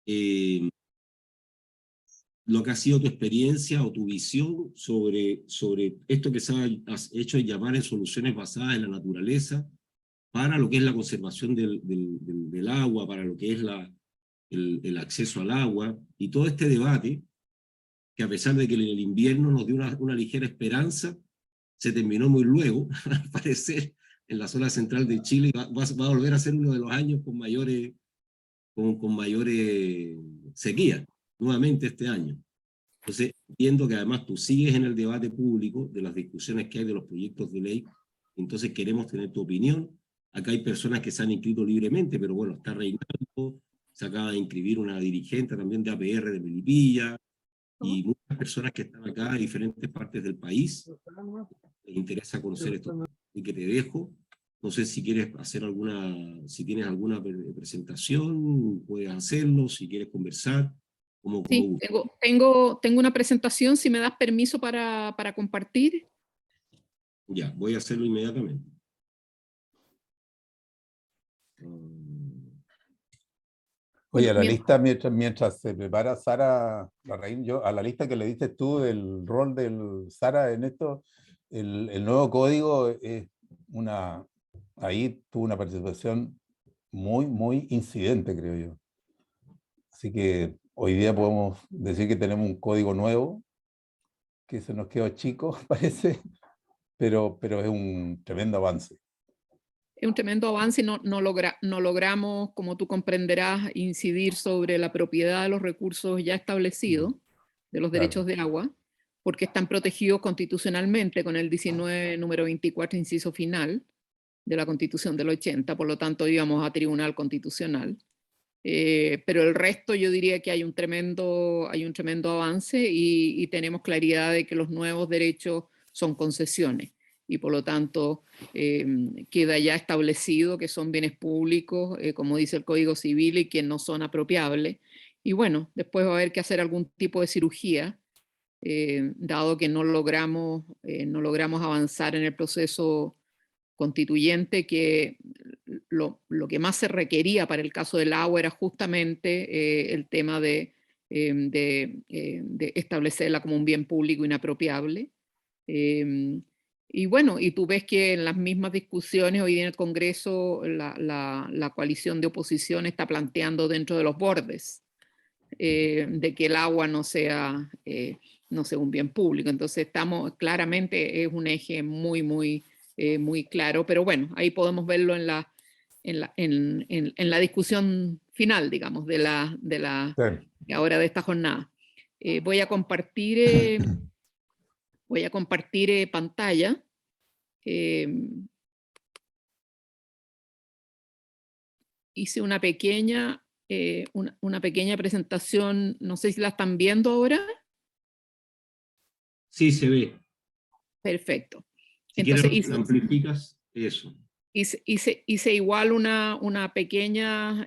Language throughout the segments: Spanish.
eh, lo que ha sido tu experiencia o tu visión sobre esto que se ha hecho de llamar en soluciones basadas en la naturaleza para lo que es la conservación del agua, para lo que es el acceso al agua, y todo este debate, que a pesar de que el invierno nos dio una ligera esperanza, se terminó muy luego, al parecer, en la zona central de Chile, y va a volver a ser uno de los años con mayores sequías, nuevamente este año. Entonces, entiendo que además tú sigues en el debate público de las discusiones que hay de los proyectos de ley, entonces queremos tener tu opinión. Acá hay personas que se han inscrito libremente, pero bueno, está Reinaldo, se acaba de inscribir una dirigente también de APR de Melipilla, y muchas personas que están acá de diferentes partes del país. Les interesa conocer esto, y que te dejo. No sé si quieres hacer si tienes alguna presentación, puedes hacerlo, si quieres conversar. Sí, tengo una presentación, si me das permiso para compartir. Ya, voy a hacerlo inmediatamente. Oye, a la lista, mientras se prepara Sara Larraín, yo a la lista que le diste tú del rol del Sara en esto, el nuevo código es ahí tuvo una participación muy incidente, creo yo. Así que hoy día podemos decir que tenemos un código nuevo, que se nos quedó chico, parece, pero es un tremendo avance. Es un tremendo avance y no logramos, como tú comprenderás, incidir sobre la propiedad de los recursos ya establecidos, de los derechos de agua, porque están protegidos constitucionalmente con el 19, número 24, inciso final de la Constitución del 80, por lo tanto íbamos a Tribunal Constitucional. Pero el resto yo diría que hay un tremendo avance y tenemos claridad de que los nuevos derechos son concesiones y por lo tanto queda ya establecido que son bienes públicos, como dice el Código Civil, y que no son apropiables. Y bueno, después va a haber que hacer algún tipo de cirugía, dado que no logramos avanzar en el proceso constituyente, que lo que más se requería para el caso del agua era justamente el tema de establecerla como un bien público inapropiable. Y bueno, y tú ves que en las mismas discusiones hoy en el Congreso la coalición de oposición está planteando dentro de los bordes de que el agua no sea un bien público. Entonces claramente es un eje muy claro, pero bueno, ahí podemos verlo en la discusión final, digamos, ahora de esta jornada. Voy a compartir pantalla. Hice una pequeña presentación, no sé si la están viendo ahora. Sí, se ve. Perfecto. Si entonces quieres, amplificas eso. Hice igual una pequeña,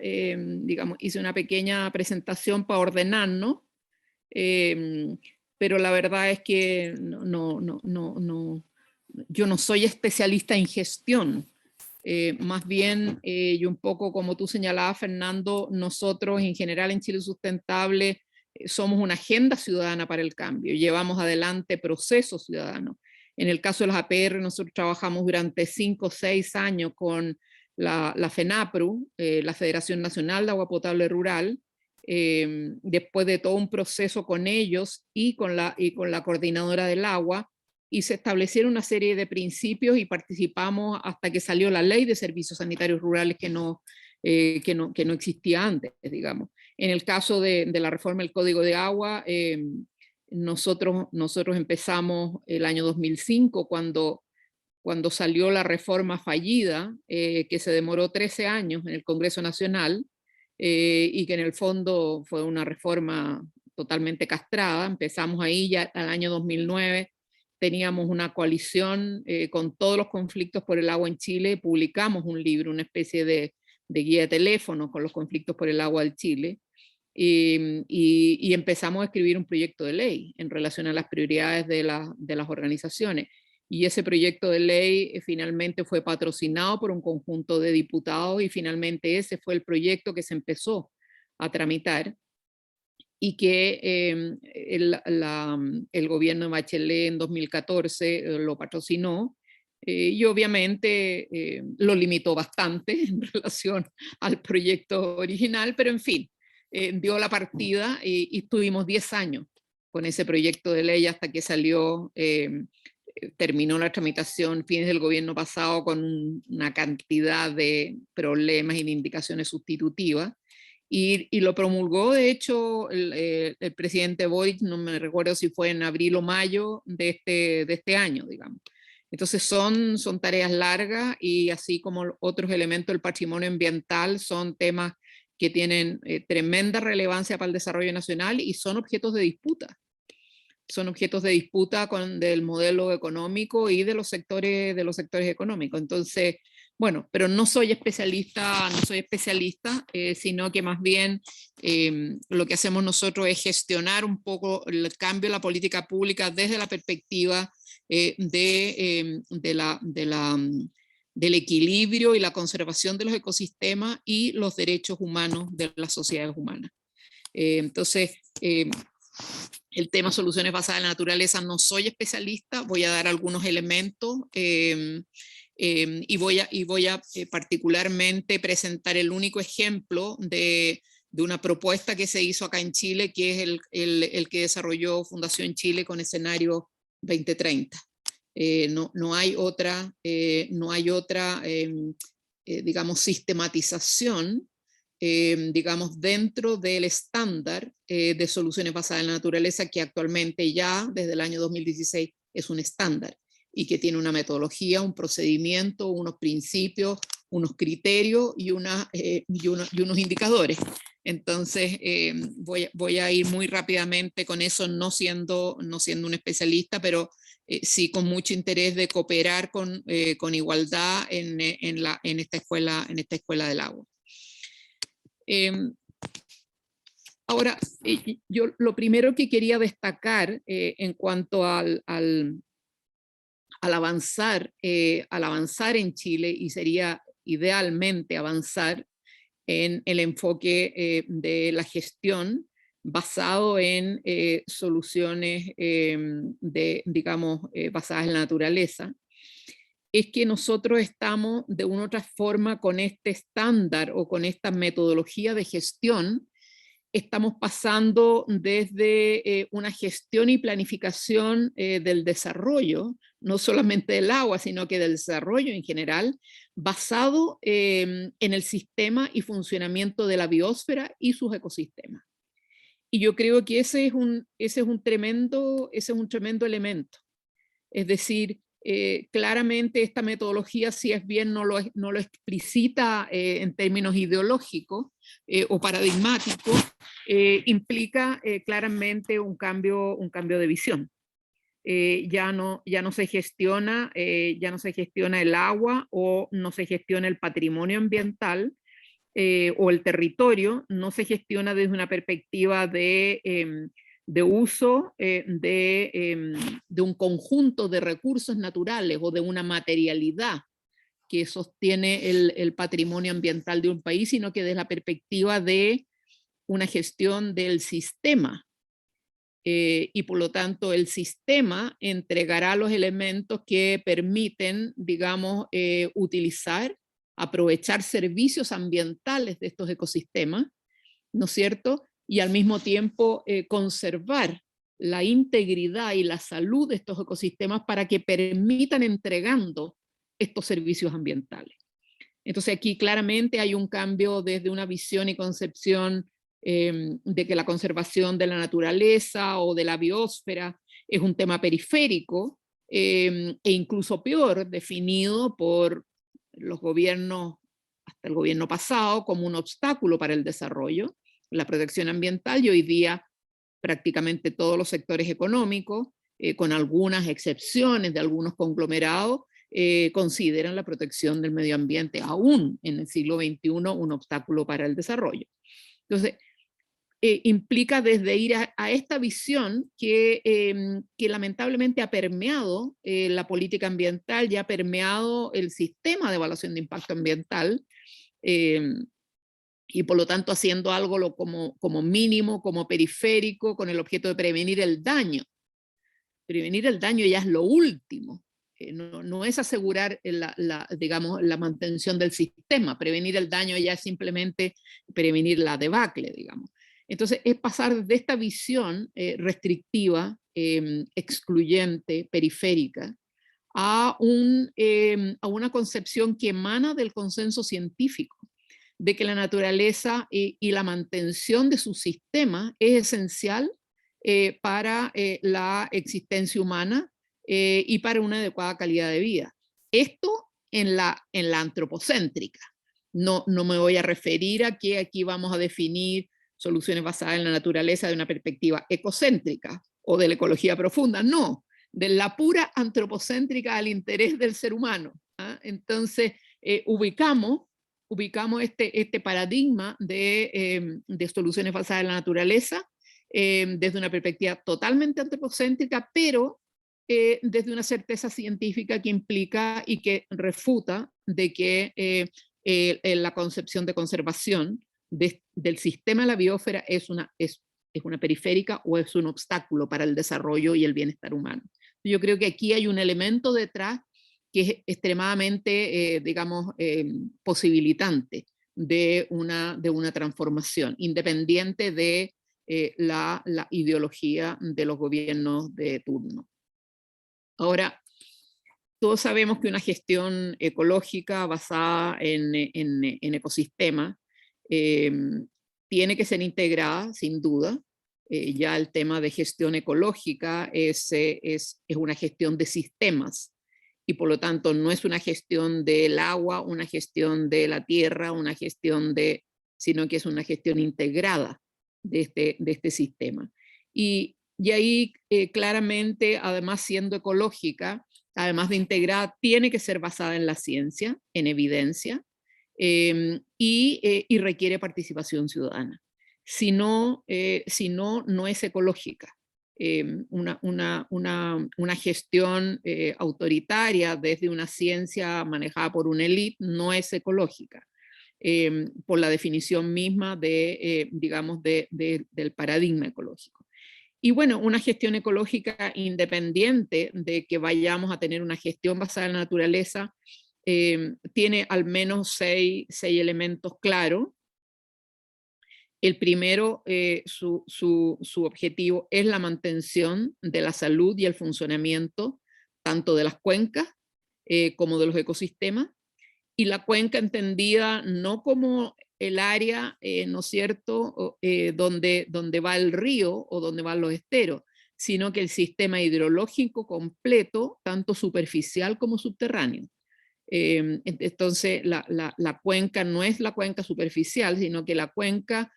hice una pequeña presentación para ordenarnos, pero la verdad es que yo no soy especialista en gestión. Más bien, y un poco como tú señalabas, Fernando, nosotros en general en Chile Sustentable somos una agenda ciudadana para el cambio, llevamos adelante procesos ciudadanos. En el caso de las APR, nosotros trabajamos durante 5 o 6 años con la FENAPRU, la Federación Nacional de Agua Potable Rural, después de todo un proceso con ellos y con la Coordinadora del Agua, y se establecieron una serie de principios y participamos hasta que salió la Ley de Servicios Sanitarios Rurales que no existía antes, digamos. En el caso de la reforma del Código de Agua, nosotros empezamos el año 2005 cuando salió la reforma fallida, que se demoró 13 años en el Congreso Nacional, y que en el fondo fue una reforma totalmente castrada. Empezamos ahí ya al año 2009, teníamos una coalición con todos los conflictos por el agua en Chile, publicamos un libro, una especie de guía de teléfono con los conflictos por el agua en Chile, y empezamos a escribir un proyecto de ley en relación a las prioridades de las organizaciones. Y ese proyecto de ley finalmente fue patrocinado por un conjunto de diputados y finalmente ese fue el proyecto que se empezó a tramitar. y que el gobierno de Bachelet en 2014 lo patrocinó, y obviamente lo limitó bastante en relación al proyecto original, pero en fin, dio la partida y estuvimos 10 años con ese proyecto de ley hasta que salió, terminó la tramitación fines del gobierno pasado con una cantidad de problemas y de indicaciones sustitutivas, y lo promulgó de hecho el presidente Boric, no me recuerdo si fue en abril o mayo de este año, digamos. Entonces son tareas largas, y así como otros elementos del patrimonio ambiental son temas que tienen tremenda relevancia para el desarrollo nacional y son objetos de disputa. Son objetos de disputa del modelo económico y de los sectores económicos. Entonces, bueno, pero no soy especialista, sino que más bien lo que hacemos nosotros es gestionar un poco el cambio de la política pública desde la perspectiva del equilibrio y la conservación de los ecosistemas y los derechos humanos de las sociedades humanas. Entonces, el tema soluciones basadas en la naturaleza, no soy especialista, voy a dar algunos elementos y voy a particularmente presentar el único ejemplo de una propuesta que se hizo acá en Chile, que es el que desarrolló Fundación Chile con escenario 2030. No hay otra, digamos, sistematización, digamos, dentro del estándar de soluciones basadas en la naturaleza, que actualmente ya desde el año 2016 es un estándar y que tiene una metodología, un procedimiento, unos principios, unos criterios y unos indicadores. Entonces voy a ir muy rápidamente con eso, no siendo un especialista, pero sí con mucho interés de cooperar con igualdad en esta escuela del agua. Ahora, yo lo primero que quería destacar en cuanto al avanzar en Chile, y sería idealmente avanzar en el enfoque de la gestión basado en soluciones digamos, basadas en la naturaleza, es que nosotros estamos de una u otra forma con este estándar o con esta metodología de gestión, estamos pasando desde una gestión y planificación del desarrollo, no solamente del agua, sino que del desarrollo en general, basado en el sistema y funcionamiento de la biosfera y sus ecosistemas. Y yo creo que ese es un tremendo elemento. Es decir, claramente esta metodología, si es bien no lo explicita en términos ideológicos o paradigmáticos, implica claramente un cambio de visión. Ya no se gestiona el agua, o no se gestiona el patrimonio ambiental o el territorio, no se gestiona desde una perspectiva de uso de un conjunto de recursos naturales o de una materialidad que sostiene el patrimonio ambiental de un país, sino que desde la perspectiva de una gestión del sistema. Y por lo tanto el sistema entregará los elementos que permiten, digamos, aprovechar servicios ambientales de estos ecosistemas, ¿no es cierto? Y al mismo tiempo conservar la integridad y la salud de estos ecosistemas para que permitan entregando estos servicios ambientales. Entonces aquí claramente hay un cambio desde una visión y concepción de que la conservación de la naturaleza o de la biosfera es un tema periférico e incluso peor, definido por los gobiernos, hasta el gobierno pasado, como un obstáculo para el desarrollo, la protección ambiental, y hoy día prácticamente todos los sectores económicos, con algunas excepciones de algunos conglomerados, consideran la protección del medio ambiente aún en el siglo XXI un obstáculo para el desarrollo. Entonces, implica desde ir a esta visión que lamentablemente ha permeado la política ambiental, ya ha permeado el sistema de evaluación de impacto ambiental, y por lo tanto haciendo algo como mínimo, como periférico, con el objeto de prevenir el daño. Prevenir el daño ya es lo último, no es asegurar digamos, la mantención del sistema. Prevenir el daño ya es simplemente prevenir la debacle, digamos. Entonces es pasar de esta visión restrictiva, excluyente, periférica, a una concepción que emana del consenso científico, de que la naturaleza y la mantención de su sistema es esencial para la existencia humana y para una adecuada calidad de vida. Esto en la antropocéntrica. No me voy a referir a que aquí vamos a definir soluciones basadas en la naturaleza de una perspectiva ecocéntrica o de la ecología profunda, no, de la pura antropocéntrica al interés del ser humano. Entonces, ubicamos este paradigma de soluciones basadas en la naturaleza desde una perspectiva totalmente antropocéntrica, pero desde una certeza científica que implica y que refuta de que la concepción de conservación del sistema de la biosfera es una periférica o es un obstáculo para el desarrollo y el bienestar humano. Yo creo que aquí hay un elemento detrás que es extremadamente, digamos, posibilitante de una transformación, independiente de la ideología de los gobiernos de turno. Ahora, todos sabemos que una gestión ecológica basada en ecosistemas tiene que ser integrada, sin duda. Ya el tema de gestión ecológica es una gestión de sistemas, y por lo tanto no es una gestión del agua, una gestión de la tierra, sino que es una gestión integrada de este sistema. Y ahí claramente, además siendo ecológica, además de integrada, tiene que ser basada en la ciencia, en evidencia, y requiere participación ciudadana. Si no, no es ecológica. Una gestión autoritaria desde una ciencia manejada por una élite no es ecológica, por la definición misma digamos, del paradigma ecológico. Y bueno, una gestión ecológica independiente de que vayamos a tener una gestión basada en la naturaleza, tiene al menos seis elementos claros. El primero, su objetivo es la mantención de la salud y el funcionamiento tanto de las cuencas como de los ecosistemas, y la cuenca entendida no como el área, ¿no es cierto?, donde va el río o donde van los esteros, sino que el sistema hidrológico completo, tanto superficial como subterráneo. Entonces, la cuenca no es la cuenca superficial, sino que la cuenca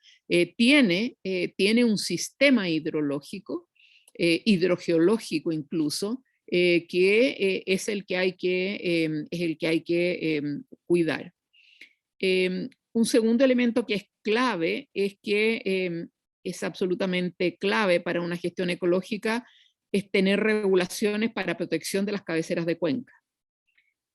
tiene un sistema hidrológico, hidrogeológico incluso, que es el que hay que cuidar. Un segundo elemento que es clave es que es absolutamente clave para una gestión ecológica es tener regulaciones para protección de las cabeceras de cuenca,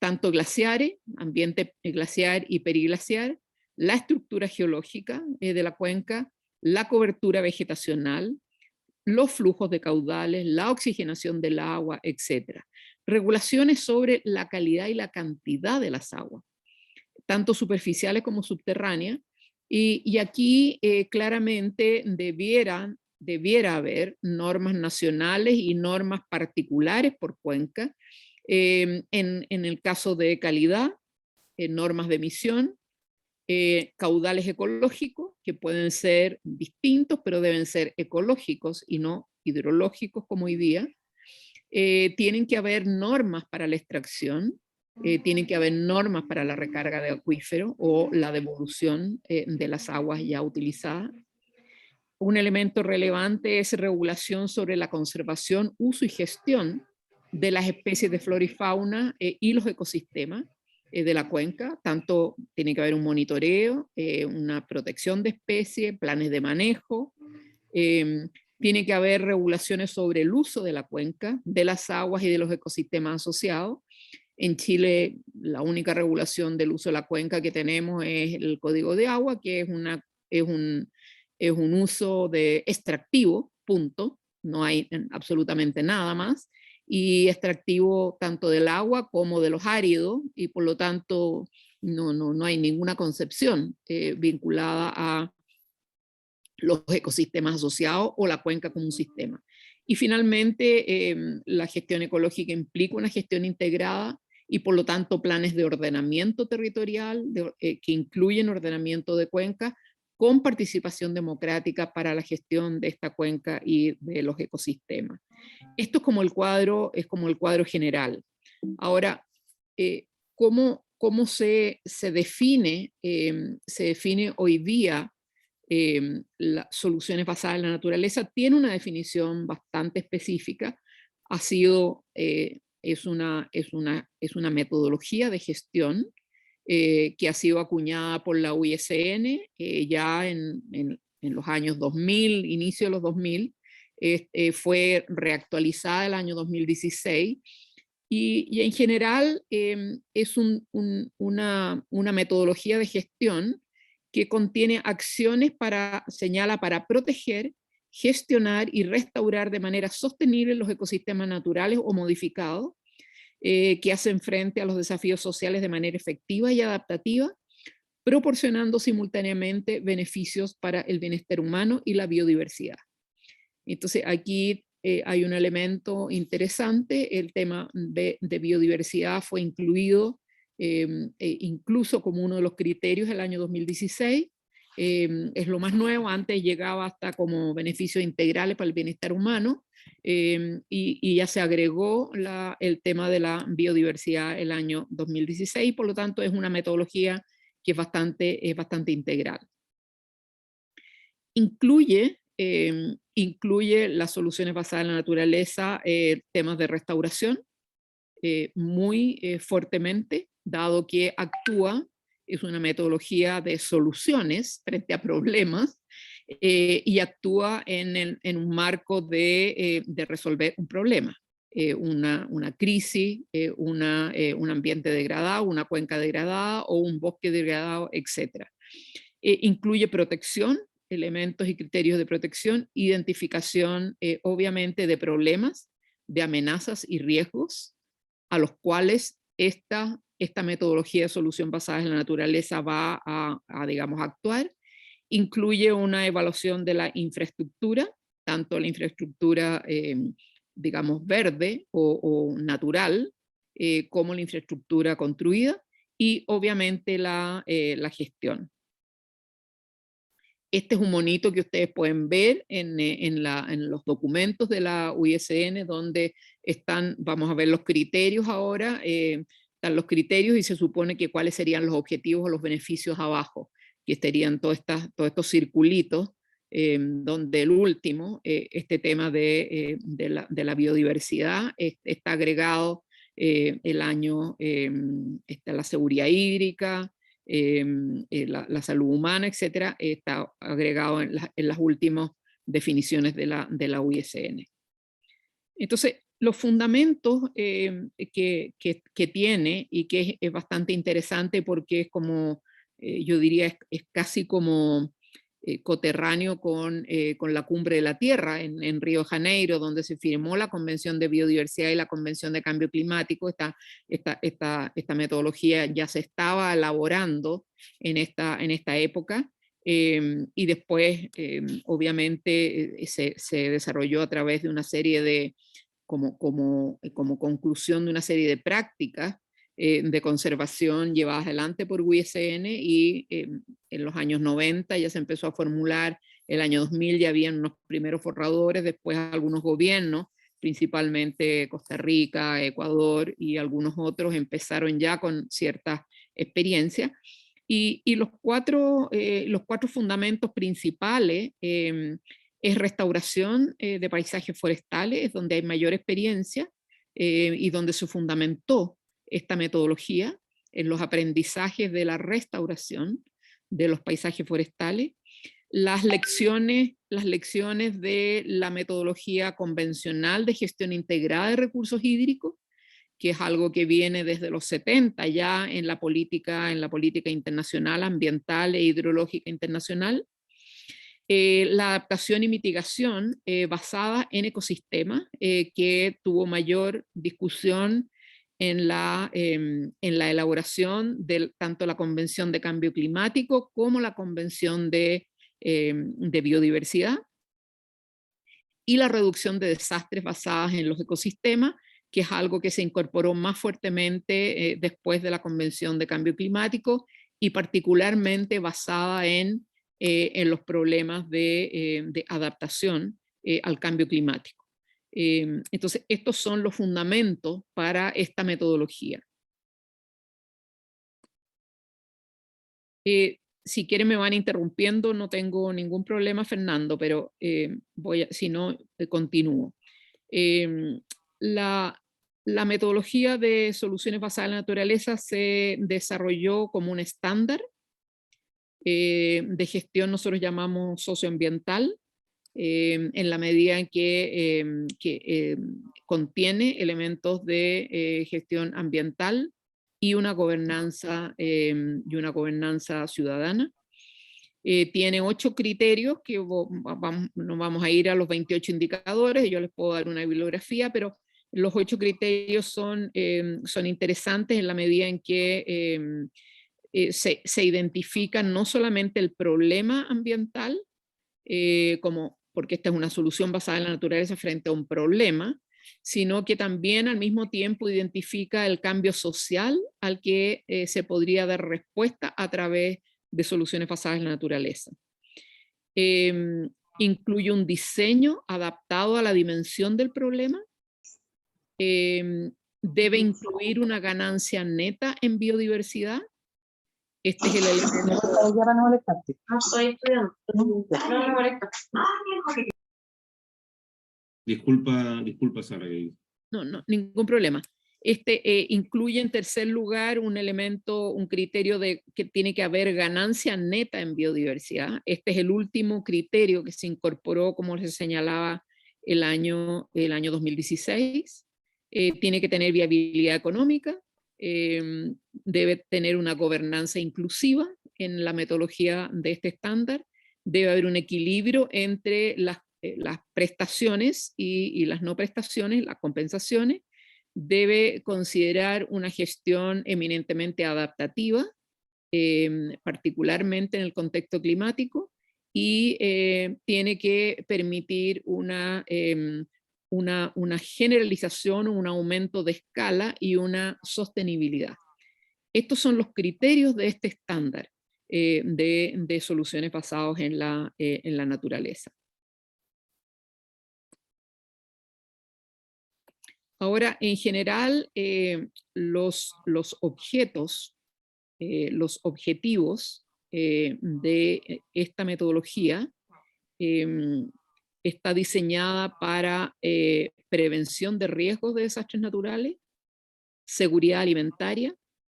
tanto glaciares, ambiente glaciar y periglaciar, la estructura geológica de la cuenca, la cobertura vegetacional, los flujos de caudales, la oxigenación del agua, etc. Regulaciones sobre la calidad y la cantidad de las aguas, tanto superficiales como subterráneas, y aquí claramente debiera haber normas nacionales y normas particulares por cuenca, en el caso de calidad, normas de emisión, caudales ecológicos, que pueden ser distintos, pero deben ser ecológicos y no hidrológicos como hoy día. Tienen que haber normas para la extracción, tienen que haber normas para la recarga de acuífero o la devolución de las aguas ya utilizadas. Un elemento relevante es regulación sobre la conservación, uso y gestión de las especies de flora y fauna y los ecosistemas de la cuenca. Tanto tiene que haber un monitoreo, una protección de especies, planes de manejo, tiene que haber regulaciones sobre el uso de la cuenca, de las aguas y de los ecosistemas asociados, En Chile, la única regulación del uso de la cuenca que tenemos es el Código de Agua, que es un uso de extractivo, punto. No hay absolutamente nada más. Y extractivo tanto del agua como de los áridos, y por lo tanto no hay ninguna concepción vinculada a los ecosistemas asociados o la cuenca como un sistema. Y finalmente, la gestión ecológica implica una gestión integrada y por lo tanto planes de ordenamiento territorial que incluyen ordenamiento de cuenca con participación democrática para la gestión de esta cuenca y de los ecosistemas. Esto es como el cuadro general. Ahora, ¿cómo se define hoy día las soluciones basadas en la naturaleza? Tiene una definición bastante específica. Es una metodología de gestión que ha sido acuñada por la UISN ya en los años 2000, inicio de los 2000, fue reactualizada el año 2016 y en general es una metodología de gestión que contiene acciones señala para proteger, gestionar y restaurar de manera sostenible los ecosistemas naturales o modificados, que hacen frente a los desafíos sociales de manera efectiva y adaptativa, proporcionando simultáneamente beneficios para el bienestar humano y la biodiversidad. Entonces aquí hay un elemento interesante, el tema de biodiversidad fue incluido incluso como uno de los criterios el año 2016, es lo más nuevo, antes llegaba hasta como beneficios integrales para el bienestar humano, y ya se agregó el tema de la biodiversidad el año 2016, por lo tanto es una metodología que es bastante integral. Incluye las soluciones basadas en la naturaleza, temas de restauración, muy fuertemente, dado que es una metodología de soluciones frente a problemas, y actúa en un marco de resolver un problema, una crisis, un ambiente degradado, una cuenca degradada o un bosque degradado, etc. Incluye protección, elementos y criterios de protección, identificación obviamente de problemas, de amenazas y riesgos a los cuales esta metodología de solución basada en la naturaleza va digamos, actuar. Incluye una evaluación de la infraestructura, tanto la infraestructura, digamos, verde o natural, como la infraestructura construida, y obviamente la gestión. Este es un monito que ustedes pueden ver en los documentos de la UISN, donde vamos a ver los criterios ahora, están los criterios y se supone que cuáles serían los objetivos o los beneficios abajo, que estarían todos estos circulitos, donde el último, este tema de la biodiversidad, está agregado el año, está la seguridad hídrica, la salud humana, etcétera, está agregado en las últimas definiciones de la UISN. Entonces, los fundamentos que tiene y que es bastante interesante porque es como, yo diría, es casi como coterráneo con la Cumbre de la Tierra en Río de Janeiro, donde se firmó la Convención de Biodiversidad y la Convención de Cambio Climático. Esta metodología ya se estaba elaborando en esta época, y después obviamente se desarrolló a través de una serie de, como conclusión de una serie de prácticas de conservación llevadas adelante por UISN, y en los años 90 ya se empezó a formular, el año 2000 ya habían unos primeros forradores, después algunos gobiernos, principalmente Costa Rica, Ecuador y algunos otros, empezaron ya con ciertas experiencias, y los cuatro fundamentos principales es restauración de paisajes forestales, es donde hay mayor experiencia y donde se fundamentó esta metodología en los aprendizajes de la restauración de los paisajes forestales, las lecciones de la metodología convencional de gestión integrada de recursos hídricos, que es algo que viene desde los 70 ya en la política internacional, ambiental e hidrológica internacional. La adaptación y mitigación basada en ecosistemas, que tuvo mayor discusión en la elaboración de tanto la Convención de Cambio Climático como la Convención de Biodiversidad, y la reducción de desastres basadas en los ecosistemas, que es algo que se incorporó más fuertemente después de la Convención de Cambio Climático, y particularmente basada en los problemas de adaptación al cambio climático. Entonces, estos son los fundamentos para esta metodología. Si quieren me van interrumpiendo, no tengo ningún problema, Fernando, pero si no, continúo. La metodología de soluciones basadas en la naturaleza se desarrolló como un estándar de gestión, nosotros llamamos socioambiental, en la medida en que contiene elementos de gestión ambiental y una gobernanza ciudadana. Tiene 8 criterios que no vamos a ir a los 28 indicadores, yo les puedo dar una bibliografía, pero los 8 criterios son interesantes en la medida en que se identifica no solamente el problema ambiental, porque esta es una solución basada en la naturaleza frente a un problema, sino que también al mismo tiempo identifica el cambio social al que se podría dar respuesta a través de soluciones basadas en la naturaleza. Incluye un diseño adaptado a la dimensión del problema. Debe incluir una ganancia neta en biodiversidad. Este es el elemento. No soy estudiante. No me molesta. Disculpa, Sara. No, ningún problema. Incluye en tercer lugar un elemento, un criterio de que tiene que haber ganancia neta en biodiversidad. Este es el último criterio que se incorporó, como se señalaba, el año 2016. Tiene que tener viabilidad económica, debe tener una gobernanza inclusiva en la metodología de este estándar, debe haber un equilibrio entre las prestaciones y las no prestaciones, las compensaciones, debe considerar una gestión eminentemente adaptativa, particularmente en el contexto climático, y tiene que permitir una generalización, un aumento de escala y una sostenibilidad. Estos son los criterios de este estándar de soluciones basadas en la naturaleza. Ahora, en general, los objetivos de esta metodología está diseñada para prevención de riesgos de desastres naturales, seguridad alimentaria,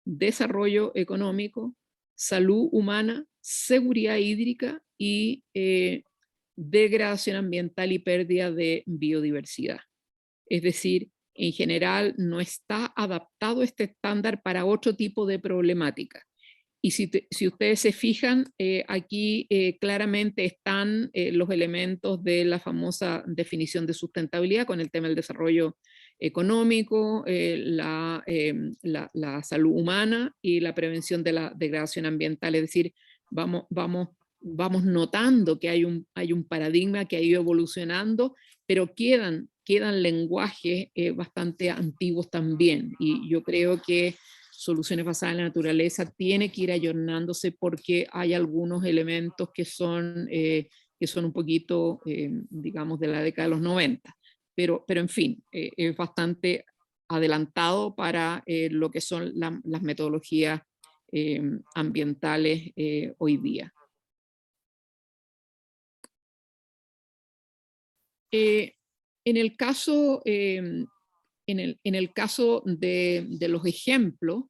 desarrollo económico, salud humana, seguridad hídrica y degradación ambiental y pérdida de biodiversidad. Es decir, en general no está adaptado este estándar para otro tipo de problemática. Y si ustedes se fijan, aquí claramente están los elementos de la famosa definición de sustentabilidad con el tema del desarrollo económico, la salud humana y la prevención de la degradación ambiental. Es decir, vamos notando que hay un paradigma que ha ido evolucionando, pero quedan lenguajes bastante antiguos también. Y yo creo que soluciones basadas en la naturaleza tiene que ir ayornándose porque hay algunos elementos que son un poquito, digamos, de la década de los 90. Pero en fin, es bastante adelantado para lo que son las metodologías ambientales hoy día. En el caso de los ejemplos,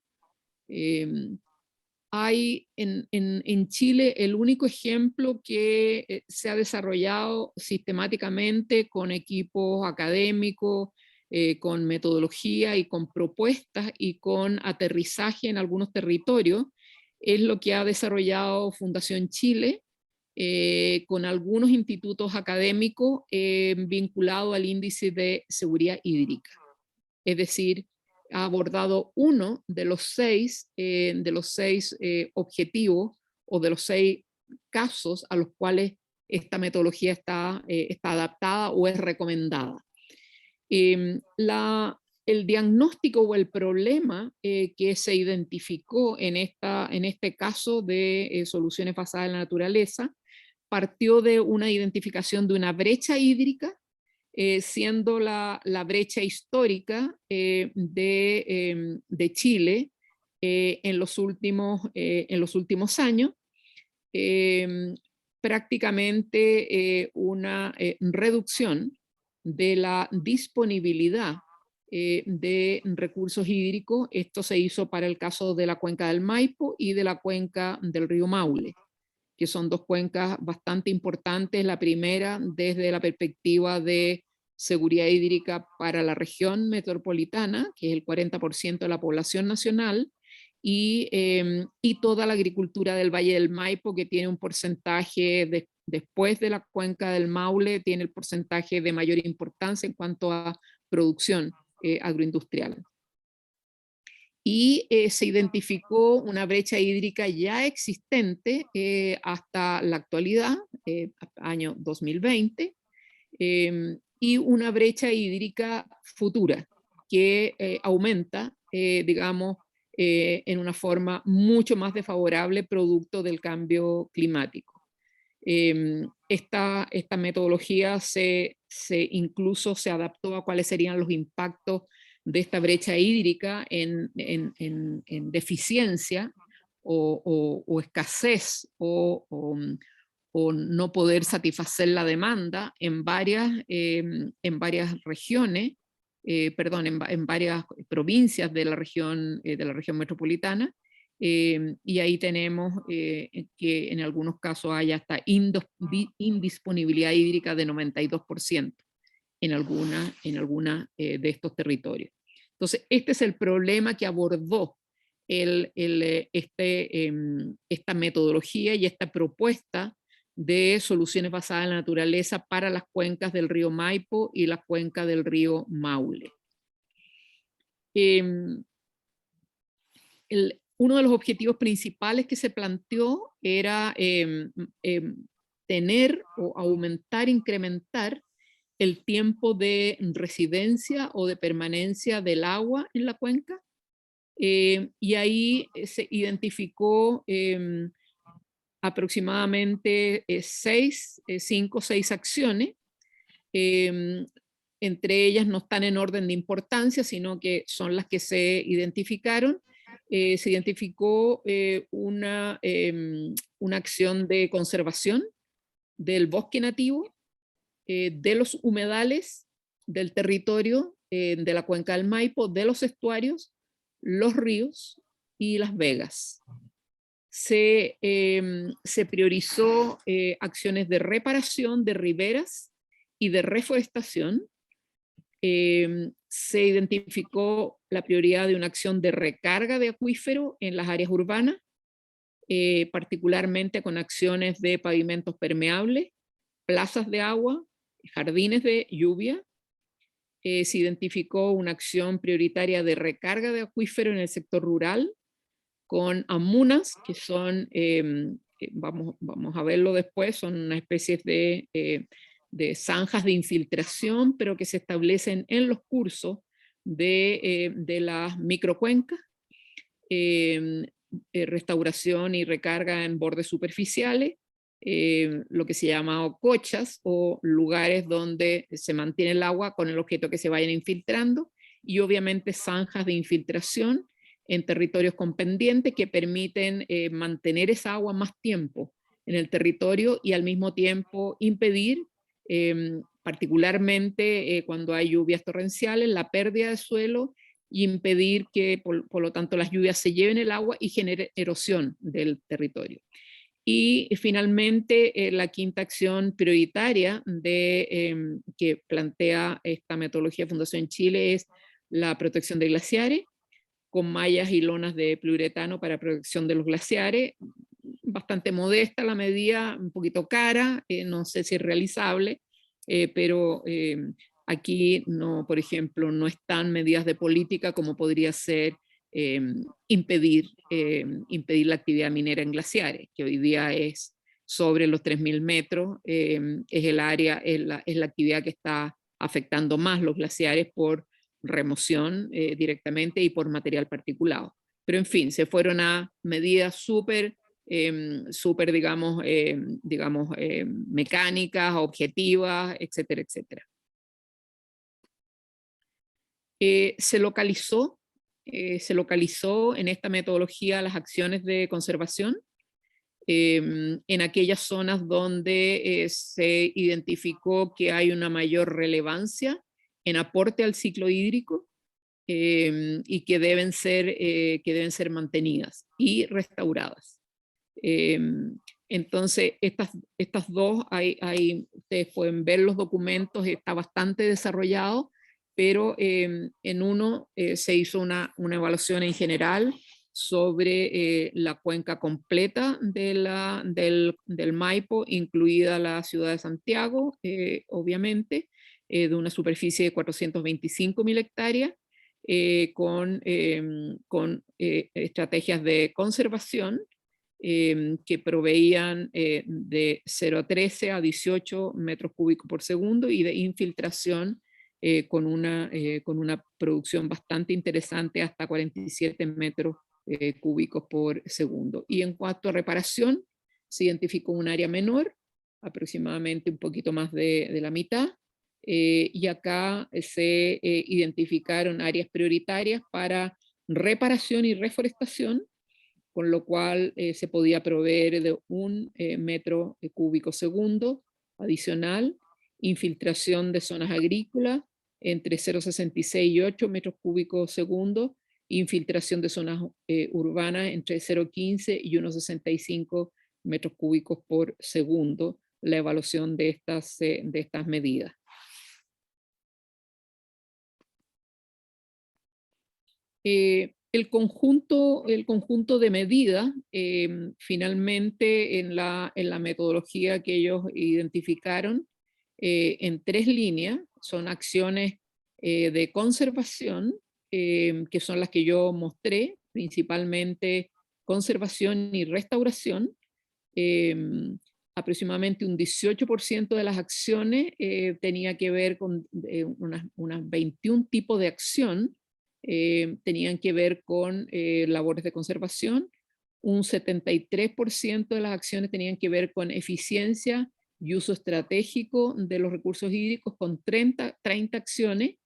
hay en Chile el único ejemplo que se ha desarrollado sistemáticamente con equipos académicos, con metodología y con propuestas y con aterrizaje en algunos territorios, es lo que ha desarrollado Fundación Chile, con algunos institutos académicos vinculados al índice de seguridad hídrica. Es decir, ha abordado uno de los seis objetivos o de los 6 casos a los cuales esta metodología está adaptada o es recomendada. El diagnóstico o el problema que se identificó en este caso de soluciones basadas en la naturaleza partió de una identificación de una brecha hídrica, siendo la brecha histórica de Chile en los últimos años, prácticamente una reducción de la disponibilidad de recursos hídricos. Esto se hizo para el caso de la cuenca del Maipo y de la cuenca del río Maule, que son 2 cuencas bastante importantes. La primera desde la perspectiva de seguridad hídrica para la región metropolitana, que es el 40% de la población nacional, y toda la agricultura del Valle del Maipo, que tiene un porcentaje, después de la cuenca del Maule, tiene el porcentaje de mayor importancia en cuanto a producción agroindustrial. Y se identificó una brecha hídrica ya existente hasta la actualidad, año 2020, y una brecha hídrica futura que aumenta, digamos, en una forma mucho más desfavorable producto del cambio climático. Esta metodología incluso se adaptó a cuáles serían los impactos de esta brecha hídrica en deficiencia o escasez o no poder satisfacer la demanda en varias regiones, en varias provincias de la región metropolitana, y ahí tenemos que en algunos casos hay hasta indisponibilidad hídrica de 92% en alguna de estos territorios. Entonces, este es el problema que abordó esta metodología y esta propuesta de soluciones basadas en la naturaleza para las cuencas del río Maipo y la cuenca del río Maule. Uno de los objetivos principales que se planteó era tener o aumentar, incrementar el tiempo de residencia o de permanencia del agua en la cuenca, y ahí se identificó aproximadamente 5 o 6 acciones. Entre ellas no están en orden de importancia, sino que son las que se identificaron. Se identificó una acción de conservación del bosque nativo, de los humedales del territorio de la cuenca del Maipo, de los estuarios, los ríos y las vegas. Se priorizó acciones de reparación de riberas y de reforestación. Se identificó la prioridad de una acción de recarga de acuífero en las áreas urbanas, particularmente con acciones de pavimentos permeables, plazas de agua, jardines de lluvia. Se identificó una acción prioritaria de recarga de acuífero en el sector rural, con amunas, que son, vamos a verlo después, son una especie de zanjas de infiltración, pero que se establecen en los cursos de las microcuencas, restauración y recarga en bordes superficiales, lo que se llama cochas o lugares donde se mantiene el agua con el objeto que se vayan infiltrando, y obviamente zanjas de infiltración en territorios con pendiente que permiten mantener esa agua más tiempo en el territorio y al mismo tiempo impedir, particularmente cuando hay lluvias torrenciales, la pérdida de suelo, y impedir que por lo tanto las lluvias se lleven el agua y genere erosión del territorio. Y finalmente, la quinta acción prioritaria que plantea esta metodología de Fundación Chile es la protección de glaciares, con mallas y lonas de poliuretano para protección de los glaciares. Bastante modesta la medida, un poquito cara, no sé si es realizable, pero aquí, no, por ejemplo, no están medidas de política como podría ser impedir la actividad minera en glaciares, que hoy día es sobre los 3.000 metros, es el área, es la actividad que está afectando más los glaciares por remoción directamente y por material particulado. Pero en fin, se fueron a medidas súper, digamos, mecánicas, objetivas, etcétera, etcétera. Se localizó en esta metodología las acciones de conservación en aquellas zonas donde se identificó que hay una mayor relevancia en aporte al ciclo hídrico y que deben ser mantenidas y restauradas. Entonces, estas dos, ustedes pueden ver los documentos, está bastante desarrollado, pero en uno se hizo una evaluación en general sobre la cuenca completa del Maipo, incluida la ciudad de Santiago, obviamente, de una superficie de 425.000 hectáreas, con estrategias de conservación que proveían de 0,13 a 18 metros cúbicos por segundo y de infiltración con una producción bastante interesante hasta 47 metros cúbicos por segundo. Y en cuanto a reparación, se identificó un área menor, aproximadamente un poquito más de la mitad, y acá se identificaron áreas prioritarias para reparación y reforestación, con lo cual se podía proveer de 1 metro cúbico segundo adicional, infiltración de zonas agrícolas entre 0,66 y 8 metros cúbicos segundo, infiltración de zonas urbanas entre 0,15 y 1,65 metros cúbicos por segundo, la evaluación de estas medidas. El conjunto de medidas, finalmente en la metodología que ellos identificaron, en 3 líneas, son acciones de conservación, que son las que yo mostré, principalmente conservación y restauración. Aproximadamente un 18% de las acciones tenía que ver con unas 21 tipos de acción, tenían que ver con labores de conservación, un 73% de las acciones tenían que ver con eficiencia y uso estratégico de los recursos hídricos con 30 acciones,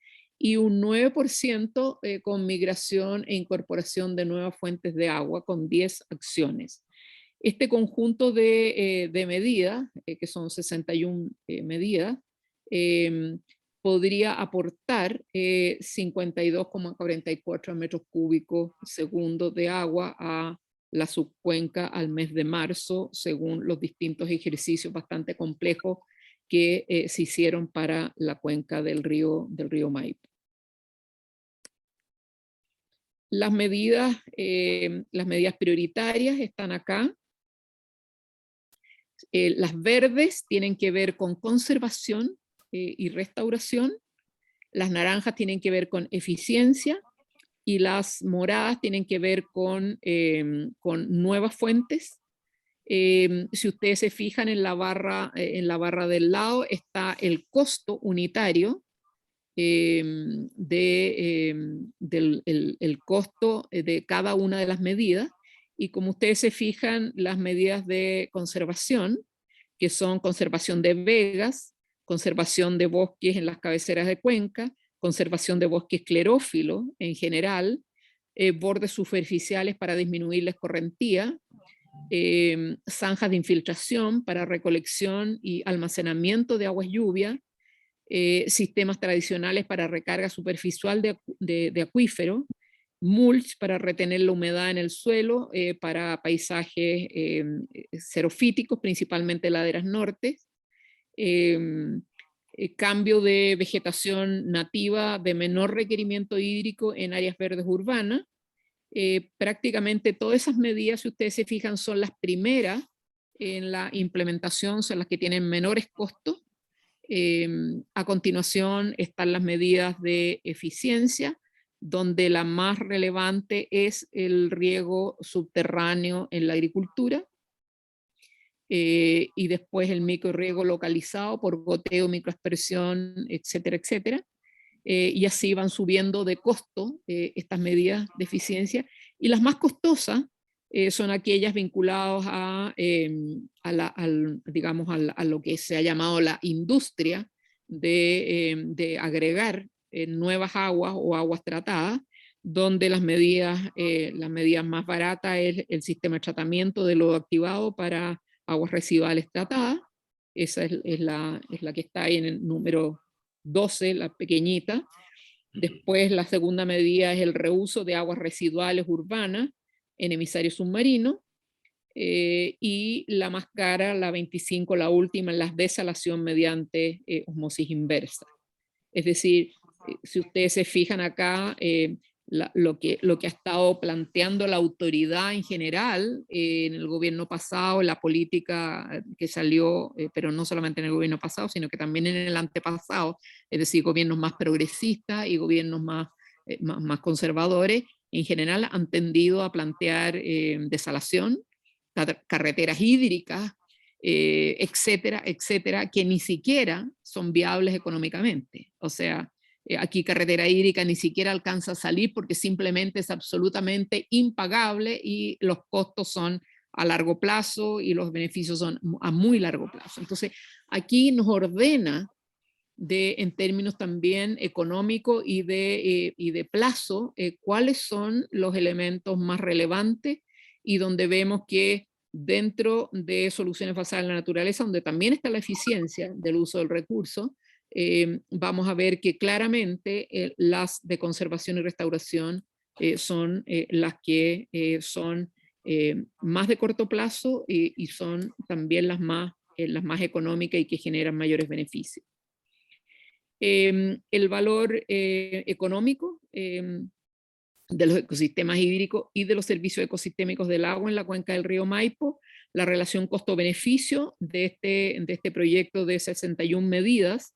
y un 9% con migración e incorporación de nuevas fuentes de agua con 10 acciones. Este conjunto de medidas, que son 61 medidas, podría aportar 52,44 metros cúbicos segundo de agua a la subcuenca al mes de marzo, según los distintos ejercicios bastante complejos que se hicieron para la cuenca del río Maipo. Las medidas prioritarias están acá. Las verdes tienen que ver con conservación y restauración, las naranjas tienen que ver con eficiencia, y las moradas tienen que ver con nuevas fuentes. Si ustedes se fijan en la barra del lado está el costo unitario, el costo de cada una de las medidas, y como ustedes se fijan, las medidas de conservación, que son conservación de vegas, conservación de bosques en las cabeceras de cuenca, conservación de bosque esclerófilo en general, bordes superficiales para disminuir la escorrentía, zanjas de infiltración para recolección y almacenamiento de aguas lluvia, sistemas tradicionales para recarga superficial de acuífero, mulch para retener la humedad en el suelo, para paisajes xerofíticos, principalmente laderas norte, cambio de vegetación nativa de menor requerimiento hídrico en áreas verdes urbanas. Prácticamente todas esas medidas, si ustedes se fijan, son las primeras en la implementación, son las que tienen menores costos. A continuación están las medidas de eficiencia, donde la más relevante es el riego subterráneo en la agricultura, y después el microriego localizado por goteo, microaspersión, etcétera, etcétera. Y así van subiendo de costo estas medidas de eficiencia, y las más costosas son aquellas vinculadas digamos, a lo que se ha llamado la industria de agregar nuevas aguas o aguas tratadas, donde las medidas más baratas es el sistema de tratamiento de lodo activado para aguas residuales tratadas. Esa es la que está ahí en el número 12, la pequeñita. Después la segunda medida es el reuso de aguas residuales urbanas en emisarios submarinos, y la más cara, la 25, la última, la desalación mediante osmosis inversa. Es decir, si ustedes se fijan acá, lo que ha estado planteando la autoridad en general en el gobierno pasado, la política que salió, pero no solamente en el gobierno pasado, sino que también en el antepasado, es decir, gobiernos más progresistas y gobiernos más conservadores, en general han tendido a plantear desalación, carreteras hídricas, etcétera, etcétera, que ni siquiera son viables económicamente. O sea, aquí carretera hídrica ni siquiera alcanza a salir porque simplemente es absolutamente impagable y los costos son a largo plazo y los beneficios son a muy largo plazo. Entonces, aquí nos ordena en términos también económicos y de plazo, cuáles son los elementos más relevantes, y donde vemos que dentro de soluciones basadas en la naturaleza, donde también está la eficiencia del uso del recurso, vamos a ver que claramente las de conservación y restauración son las que son más de corto plazo y son también las más económicas y que generan mayores beneficios. El valor económico de los ecosistemas hídricos y de los servicios ecosistémicos del agua en la cuenca del río Maipo, la relación costo-beneficio de este proyecto de 61 medidas,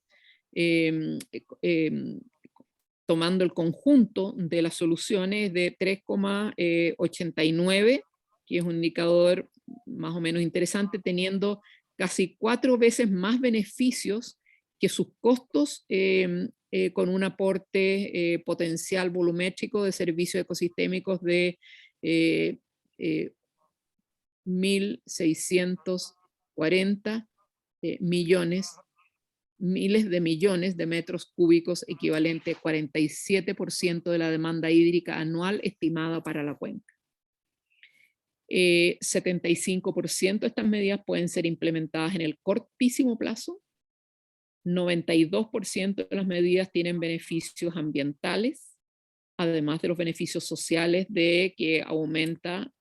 tomando el conjunto de las soluciones de 3,89, que es un indicador más o menos interesante, teniendo casi 4 veces más beneficios que sus costos, con un aporte potencial volumétrico de servicios ecosistémicos de 1.640 miles de millones de metros cúbicos, equivalente a 47% de la demanda hídrica anual estimada para la cuenca. 75% de estas medidas pueden ser implementadas en el cortísimo plazo. 92% de las medidas tienen beneficios ambientales, además de los beneficios sociales de que aumenta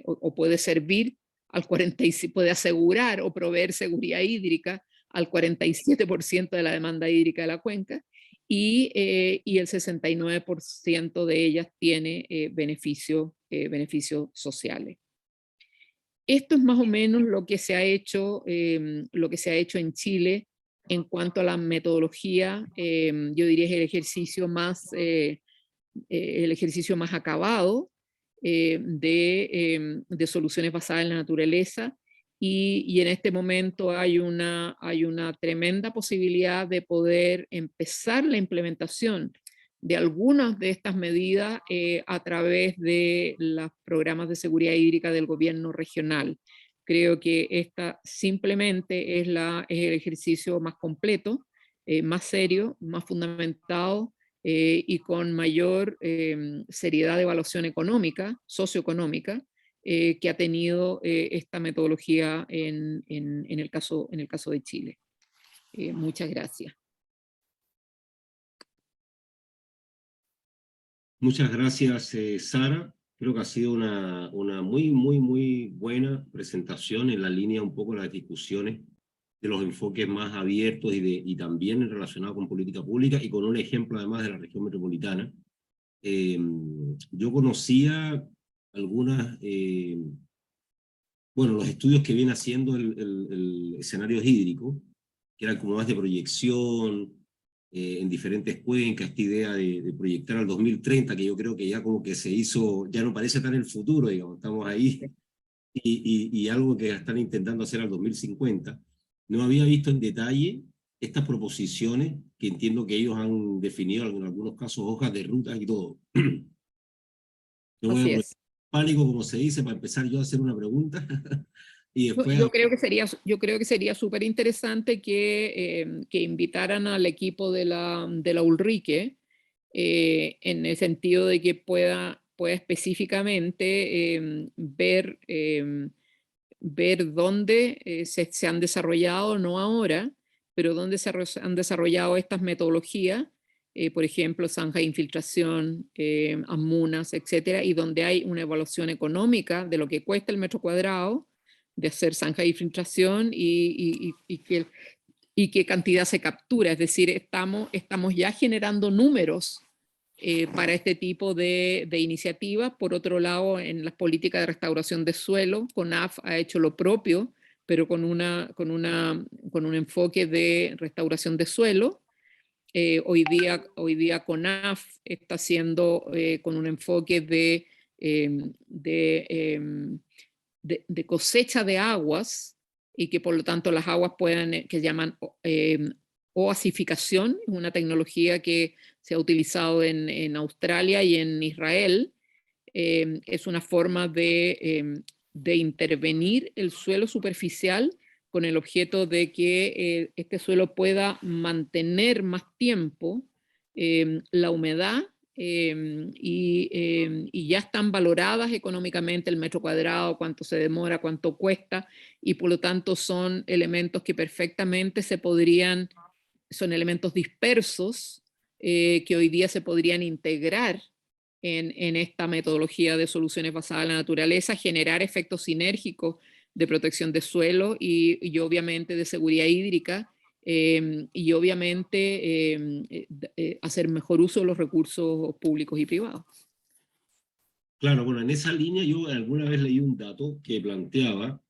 o puede servir al 47%, puede asegurar o proveer seguridad hídrica al 47% de la demanda hídrica de la cuenca, y el 69% de ellas tiene beneficios sociales. Esto es más o menos lo que se ha hecho en Chile en cuanto a la metodología. Yo diría es el ejercicio más acabado de soluciones basadas en la naturaleza, y en este momento hay una tremenda posibilidad de poder empezar la implementación de algunas de estas medidas a través de los programas de seguridad hídrica del gobierno regional. Creo que esta simplemente es el ejercicio más completo, más serio, más fundamentado y con mayor seriedad de evaluación económica, socioeconómica, que ha tenido esta metodología en el caso de Chile. Muchas gracias. Muchas gracias, Sara. Creo que ha sido una muy buena presentación en la línea un poco de las discusiones, de los enfoques más abiertos y también relacionados con política pública y con un ejemplo además de la región metropolitana. Yo conocía algunas, bueno, los estudios que viene haciendo el escenario hídrico, que eran como más de proyección, en diferentes cuencas, esta idea de proyectar al 2030, que yo creo que ya como que se hizo, ya no parece tan el futuro, digamos, estamos ahí, y algo que están intentando hacer al 2050. No había visto en detalle estas proposiciones, que entiendo que ellos han definido en algunos casos hojas de ruta y todo. Yo voy a Así aprovechar es. el pánico, como se dice, para empezar yo a hacer una pregunta, y después... Yo creo que sería súper interesante que invitaran al equipo de la Ulrike, en el sentido de que pueda específicamente ver dónde se han desarrollado, no ahora, pero dónde han desarrollado estas metodologías, por ejemplo, zanja de infiltración, AMUNAS, etcétera, y donde hay una evaluación económica de lo que cuesta el metro cuadrado de hacer zanja de infiltración y qué cantidad se captura. Es decir, estamos ya generando números para este tipo de iniciativas. Por otro lado, en las políticas de restauración de suelo, CONAF ha hecho lo propio, pero con un enfoque de restauración de suelo. Hoy día CONAF está haciendo con un enfoque de cosecha de aguas, y que por lo tanto las aguas puedan, que llaman oasificación, una tecnología que se ha utilizado en Australia y en Israel. Es una forma de intervenir el suelo superficial con el objeto de que este suelo pueda mantener más tiempo la humedad, y ya están valoradas económicamente el metro cuadrado, cuánto se demora, cuánto cuesta, y por lo tanto son elementos que perfectamente son elementos dispersos, que hoy día se podrían integrar en esta metodología de soluciones basadas en la naturaleza, generar efectos sinérgicos de protección de suelo y obviamente de seguridad hídrica, y obviamente hacer mejor uso de los recursos públicos y privados. Claro, bueno, en esa línea yo alguna vez leí un dato que planteaba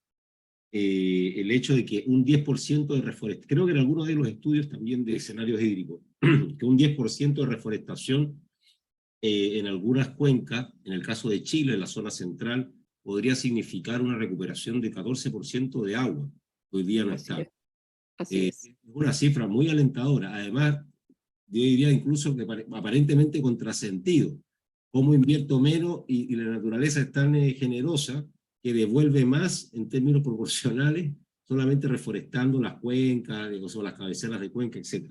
el hecho de que un 10% de reforestación, creo que en algunos de los estudios también de escenarios hídricos, que un 10% de reforestación en algunas cuencas, en el caso de Chile, en la zona central, podría significar una recuperación de 14% de agua, que hoy día no está. Así es. Es una cifra muy alentadora. Además, yo diría incluso que aparentemente contrasentido. ¿Cómo invierto menos y la naturaleza es tan generosa que devuelve más en términos proporcionales, solamente reforestando las cuencas, o las cabeceras de cuenca, etc.?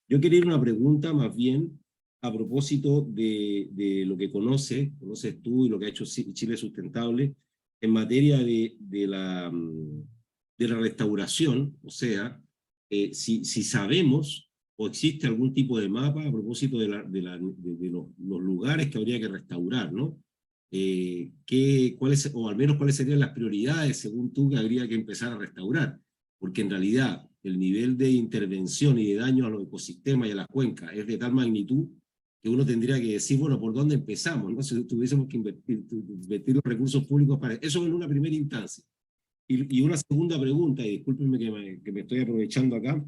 Yo quería ir a una pregunta más bien a propósito de lo que conoces tú y lo que ha hecho Chile Sustentable en materia de la restauración, o sea, si sabemos o existe algún tipo de mapa a propósito de los lugares que habría que restaurar, ¿no? O al menos cuáles serían las prioridades, según tú, que habría que empezar a restaurar, porque en realidad el nivel de intervención y de daño a los ecosistemas y a las cuencas es de tal magnitud que uno tendría que decir, bueno, ¿por dónde empezamos? ¿No? Si tuviésemos que invertir los recursos públicos para eso en una primera instancia. Y una segunda pregunta, y discúlpenme que me estoy aprovechando acá,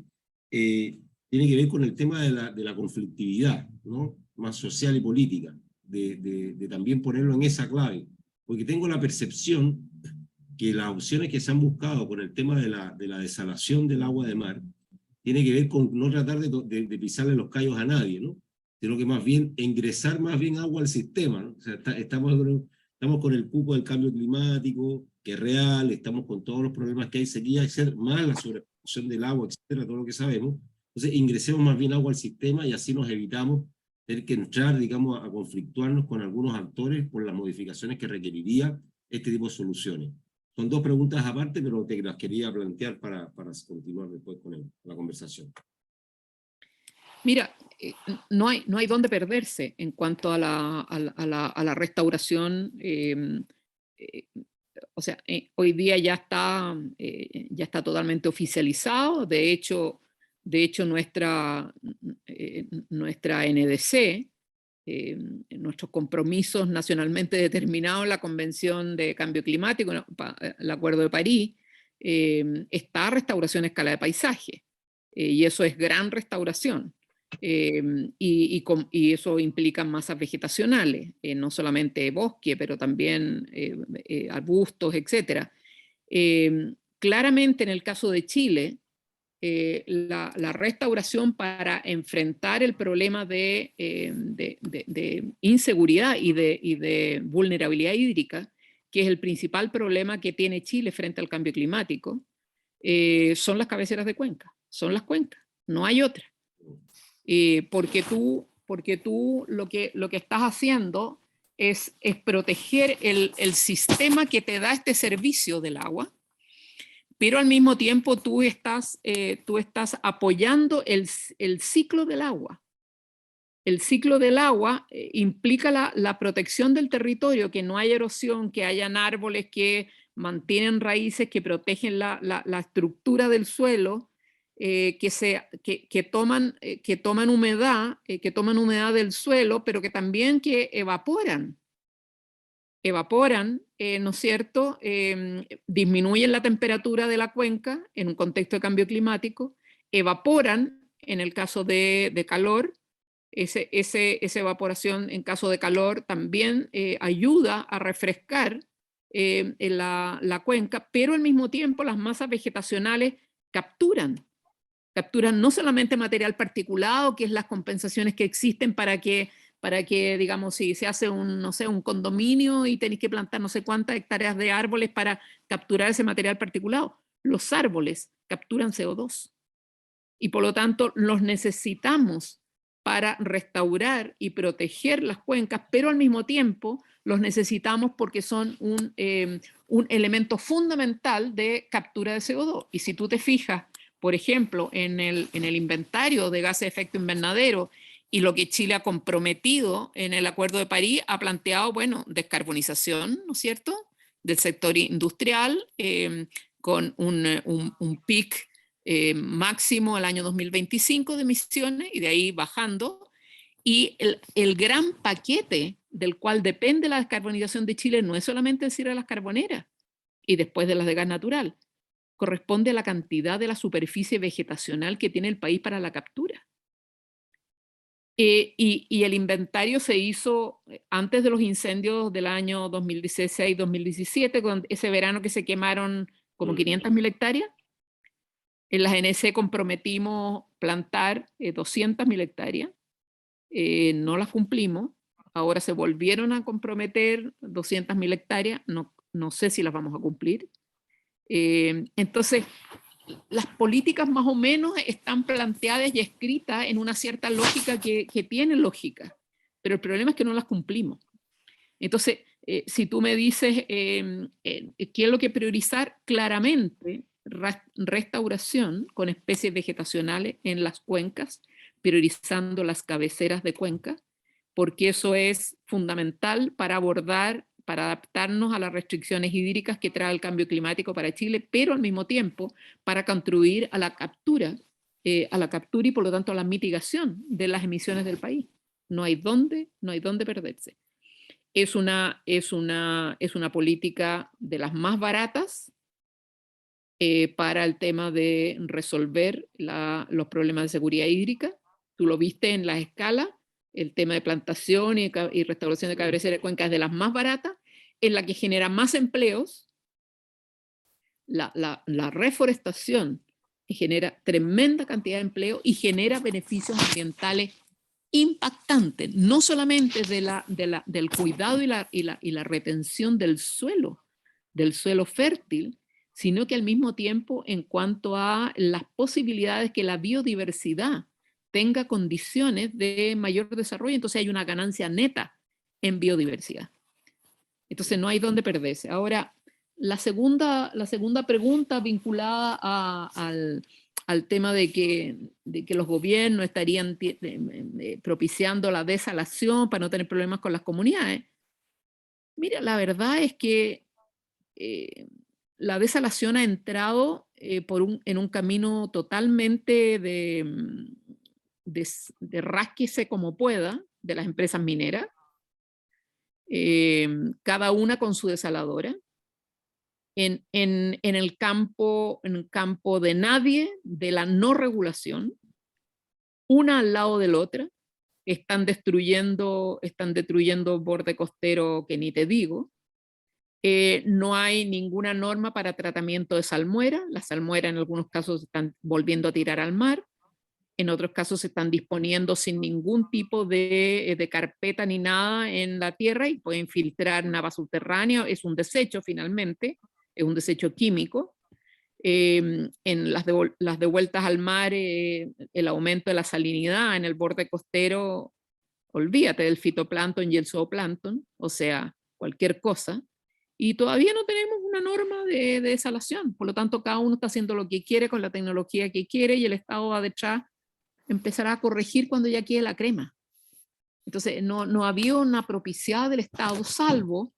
tiene que ver con el tema de la conflictividad, ¿no? Más social y política, de también ponerlo en esa clave, porque tengo la percepción que las opciones que se han buscado con el tema de la desalación del agua de mar tiene que ver con no tratar de pisarle los callos a nadie, ¿no? Sino que más bien ingresar más bien agua al sistema, ¿no? O sea, estamos con el cupo del cambio climático, que es real, estamos con todos los problemas que hay, sería hacer más la sobreproducción del agua, etcétera, todo lo que sabemos. Entonces ingresemos más bien agua al sistema y así nos evitamos tener que entrar, digamos, a conflictuarnos con algunos actores por las modificaciones que requeriría este tipo de soluciones. Son dos preguntas aparte, pero te las quería plantear para continuar después con la conversación. Mira, no hay dónde perderse en cuanto a la restauración. O sea, hoy día ya está totalmente oficializado. De hecho nuestra NDC, nuestros compromisos nacionalmente determinados en la Convención de Cambio Climático, el Acuerdo de París, está restauración a escala de paisaje, y eso es gran restauración, y eso implica masas vegetacionales, no solamente bosque, pero también arbustos, etc. Claramente en el caso de Chile, la restauración para enfrentar el problema de inseguridad y de vulnerabilidad hídrica, que es el principal problema que tiene Chile frente al cambio climático, son las cabeceras de cuenca, son las cuencas, no hay otra. Porque tú lo que estás haciendo es proteger el sistema que te da este servicio del agua, pero al mismo tiempo tú estás apoyando el ciclo del agua. El ciclo del agua implica la protección del territorio, que no haya erosión, que hayan árboles que mantienen raíces, que protegen la estructura del suelo, que toman humedad del suelo, pero que también que evaporan, ¿no es cierto? Disminuyen la temperatura de la cuenca en un contexto de cambio climático, evaporan en el caso de calor. Esa evaporación en caso de calor también ayuda a refrescar la cuenca, pero al mismo tiempo las masas vegetacionales capturan no solamente material particulado, que es las compensaciones que existen para que, digamos, si se hace un condominio y tenéis que plantar no sé cuántas hectáreas de árboles para capturar ese material particulado. Los árboles capturan CO2 y por lo tanto los necesitamos para restaurar y proteger las cuencas, pero al mismo tiempo los necesitamos porque son un elemento fundamental de captura de CO2. Y si tú te fijas, por ejemplo, en el inventario de gases de efecto invernadero y lo que Chile ha comprometido en el Acuerdo de París, ha planteado, bueno, descarbonización, ¿no es cierto?, del sector industrial, con un peak máximo al año 2025 de emisiones y de ahí bajando. Y el gran paquete del cual depende la descarbonización de Chile no es solamente el cierre de las carboneras y después de las de gas natural, corresponde a la cantidad de la superficie vegetacional que tiene el país para la captura. Y el inventario se hizo antes de los incendios del año 2016-2017, con ese verano que se quemaron como 500.000 hectáreas. En la GNC comprometimos plantar 200.000 hectáreas, no las cumplimos, ahora se volvieron a comprometer 200.000 hectáreas, no sé si las vamos a cumplir. Entonces, las políticas más o menos están planteadas y escritas en una cierta lógica que tienen lógica, pero el problema es que no las cumplimos. Entonces, si tú me dices qué es lo que priorizar, claramente restauración con especies vegetacionales en las cuencas, priorizando las cabeceras de cuenca, porque eso es fundamental para adaptarnos a las restricciones hídricas que trae el cambio climático para Chile, pero al mismo tiempo para contribuir a la captura y por lo tanto a la mitigación de las emisiones del país. No hay dónde perderse. Es una política de las más baratas para el tema de resolver los problemas de seguridad hídrica. Tú lo viste en las escalas, el tema de plantación y restauración de cabeceras de cuencas es de las más baratas, en la que genera más empleos. La reforestación genera tremenda cantidad de empleo y genera beneficios ambientales impactantes, no solamente del cuidado y la retención del suelo fértil, sino que al mismo tiempo en cuanto a las posibilidades que la biodiversidad tenga condiciones de mayor desarrollo, entonces hay una ganancia neta en biodiversidad. Entonces no hay dónde perderse. Ahora, la segunda pregunta vinculada al tema de que los gobiernos estarían propiciando la desalación para no tener problemas con las comunidades. Mira, la verdad es que la desalación ha entrado en un camino totalmente de rásquese como pueda de las empresas mineras, cada una con su desaladora, en el campo de nadie, de la no regulación, una al lado de la otra. Están destruyendo borde costero que ni te digo. No hay ninguna norma para tratamiento de salmuera. Las salmueras en algunos casos se están volviendo a tirar al mar. En otros casos se están disponiendo sin ningún tipo de carpeta ni nada en la tierra y pueden filtrar nava subterránea. Es un desecho finalmente, es un desecho químico. En las devueltas al mar, el aumento de la salinidad en el borde costero, olvídate del fitoplancton y el zooplancton, o sea, cualquier cosa. Y todavía no tenemos una norma de desalación, por lo tanto cada uno está haciendo lo que quiere con la tecnología que quiere y el Estado va detrás, empezará a corregir cuando ya quede la crema. Entonces no había una propiciada del Estado, salvo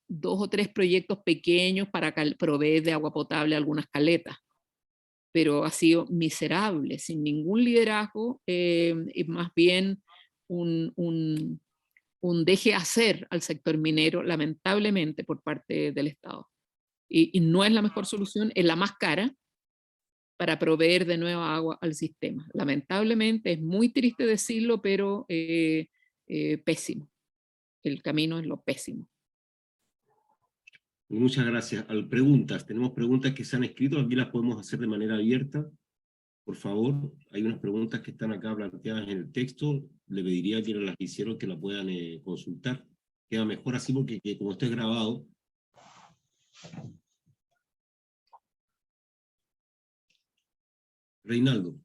2 o 3 proyectos pequeños para proveer de agua potable a algunas caletas, pero ha sido miserable, sin ningún liderazgo, y más bien un deje hacer al sector minero, lamentablemente, por parte del Estado. Y no es la mejor solución, es la más cara para proveer de nuevo agua al sistema. Lamentablemente, es muy triste decirlo, pero pésimo. El camino es lo pésimo. Muchas gracias. Preguntas. Tenemos preguntas que se han escrito, aquí las podemos hacer de manera abierta. Por favor, hay unas preguntas que están acá planteadas en el texto. Le pediría a quienes las hicieron que la puedan consultar. Queda mejor así porque como esto es grabado. Reinaldo.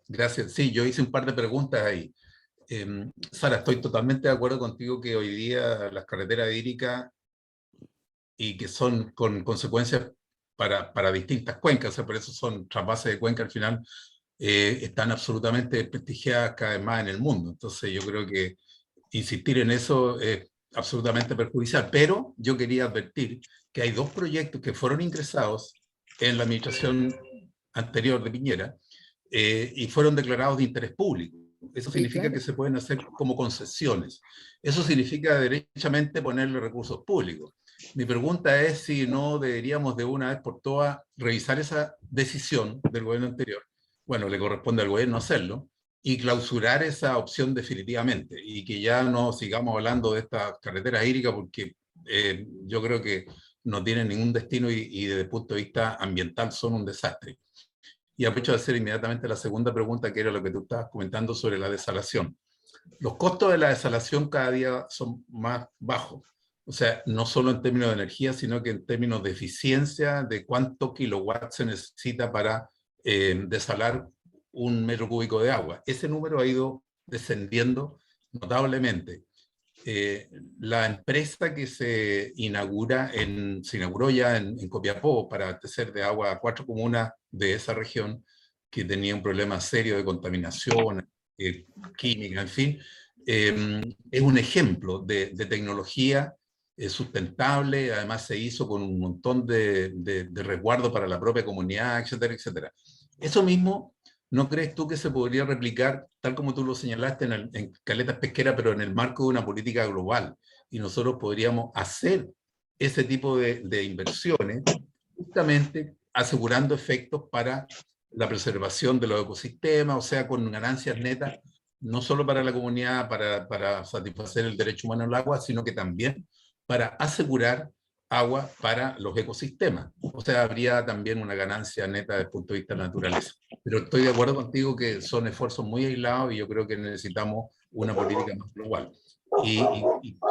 Gracias. Sí, yo hice un par de preguntas ahí. Sara, estoy totalmente de acuerdo contigo que hoy día las carreteras hídricas y que son con consecuencias para distintas cuencas, o sea, por eso son trasvases de cuenca al final, están absolutamente desprestigiadas cada vez más en el mundo. Entonces yo creo que insistir en eso es absolutamente perjudicial. Pero yo quería advertir que hay 2 proyectos que fueron ingresados en la administración anterior de Piñera y fueron declarados de interés público. Eso significa que se pueden hacer como concesiones. Eso significa derechamente ponerle recursos públicos. Mi pregunta es si no deberíamos de una vez por todas revisar esa decisión del gobierno anterior. Bueno, le corresponde al gobierno hacerlo y clausurar esa opción definitivamente y que ya no sigamos hablando de estas carreteras hídricas porque yo creo que no tienen ningún destino y desde el punto de vista ambiental son un desastre. Y aprovecho de hacer inmediatamente la segunda pregunta, que era lo que tú estabas comentando sobre la desalación. Los costos de la desalación cada día son más bajos. O sea, no solo en términos de energía, sino que en términos de eficiencia, de cuánto kilowatts se necesita para desalar 1 metro cúbico de agua. Ese número ha ido descendiendo notablemente. La empresa que se inauguró ya en Copiapó para abastecer de agua a 4 comunas de esa región que tenía un problema serio de contaminación química, en fin, es un ejemplo de tecnología sustentable. Además se hizo con un montón de resguardo para la propia comunidad, etcétera, etcétera. Eso mismo, ¿no crees tú que se podría replicar, tal como tú lo señalaste, en caletas pesqueras, pero en el marco de una política global? Y nosotros podríamos hacer ese tipo de inversiones, justamente asegurando efectos para la preservación de los ecosistemas, o sea, con ganancias netas, no solo para la comunidad, para satisfacer el derecho humano al agua, sino que también para asegurar agua para los ecosistemas. O sea, habría también una ganancia neta desde el punto de vista de la naturaleza. Pero estoy de acuerdo contigo que son esfuerzos muy aislados y yo creo que necesitamos una política más global. Y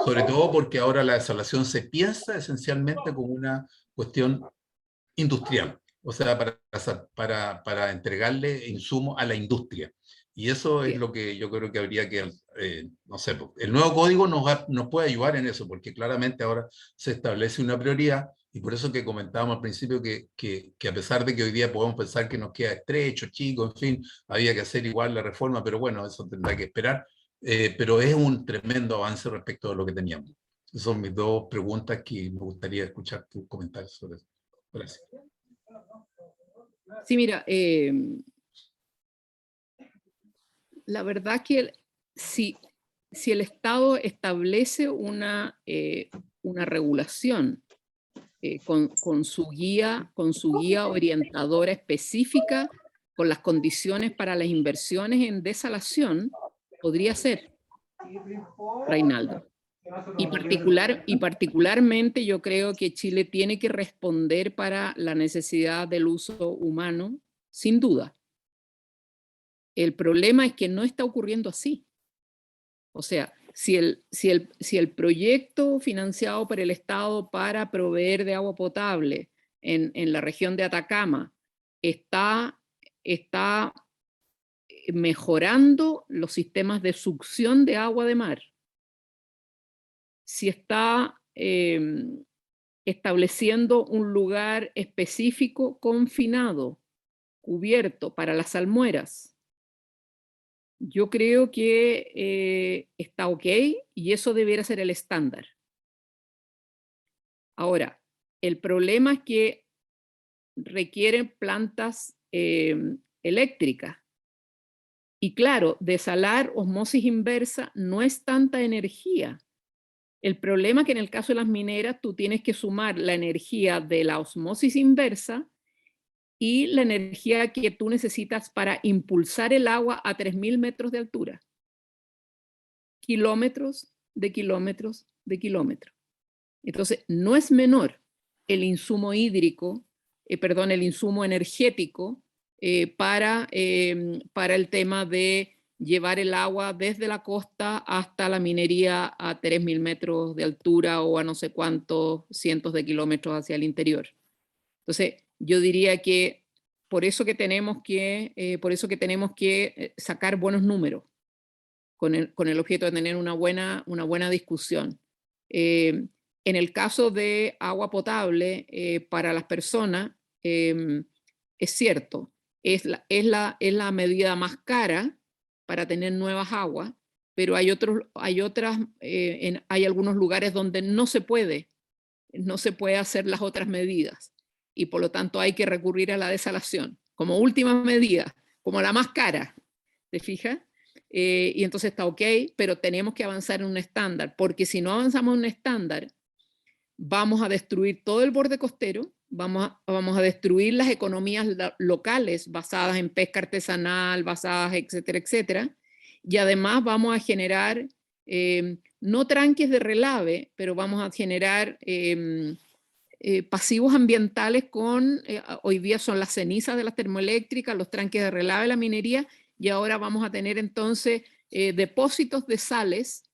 sobre todo porque ahora la desalación se piensa esencialmente como una cuestión industrial, o sea, para entregarle insumos a la industria. Y eso es lo que yo creo que habría que, no sé, el nuevo código nos puede ayudar en eso, porque claramente ahora se establece una prioridad Y por eso que comentábamos al principio que a pesar de que hoy día podemos pensar que nos queda estrecho, chico, en fin, había que hacer igual la reforma, pero bueno, eso tendrá que esperar. Pero es un tremendo avance respecto a lo que teníamos. Esas son mis dos preguntas que me gustaría escuchar tus comentarios sobre eso. Gracias. Sí, mira, la verdad que si el Estado establece una regulación con su guía orientadora específica, con las condiciones para las inversiones en desalación, podría ser, Reinaldo. Y particularmente yo creo que Chile tiene que responder para la necesidad del uso humano, sin duda. El problema es que no está ocurriendo así. O sea, si el proyecto financiado por el Estado para proveer de agua potable en la región de Atacama está mejorando los sistemas de succión de agua de mar, si está estableciendo un lugar específico confinado, cubierto para las salmueras, yo creo que está ok y eso debiera ser el estándar. Ahora, el problema es que requieren plantas eléctricas. Y claro, desalar osmosis inversa no es tanta energía. El problema es que en el caso de las mineras tú tienes que sumar la energía de la osmosis inversa y la energía que tú necesitas para impulsar el agua a 3.000 metros de altura. Kilómetros de kilómetros de kilómetros. Entonces, no es menor el insumo hídrico, el insumo energético para el tema de llevar el agua desde la costa hasta la minería a 3.000 metros de altura o a no sé cuántos cientos de kilómetros hacia el interior. Entonces, yo diría que por eso que tenemos que sacar buenos números con el objeto de tener una buena discusión. En el caso de agua potable para las personas, es cierto, es la medida más cara para tener nuevas aguas, pero hay algunos lugares donde no se puede hacer las otras medidas y por lo tanto hay que recurrir a la desalación como última medida, como la más cara, ¿te fijas? Y entonces está ok, pero tenemos que avanzar en un estándar, porque si no avanzamos en un estándar, vamos a destruir todo el borde costero, vamos a destruir las economías locales basadas en pesca artesanal, basadas, etcétera, etcétera, y además vamos a generar, no tranques de relave, pero vamos a generar pasivos ambientales hoy día son las cenizas de las termoeléctricas, los tranques de relave de la minería, y ahora vamos a tener entonces depósitos de sales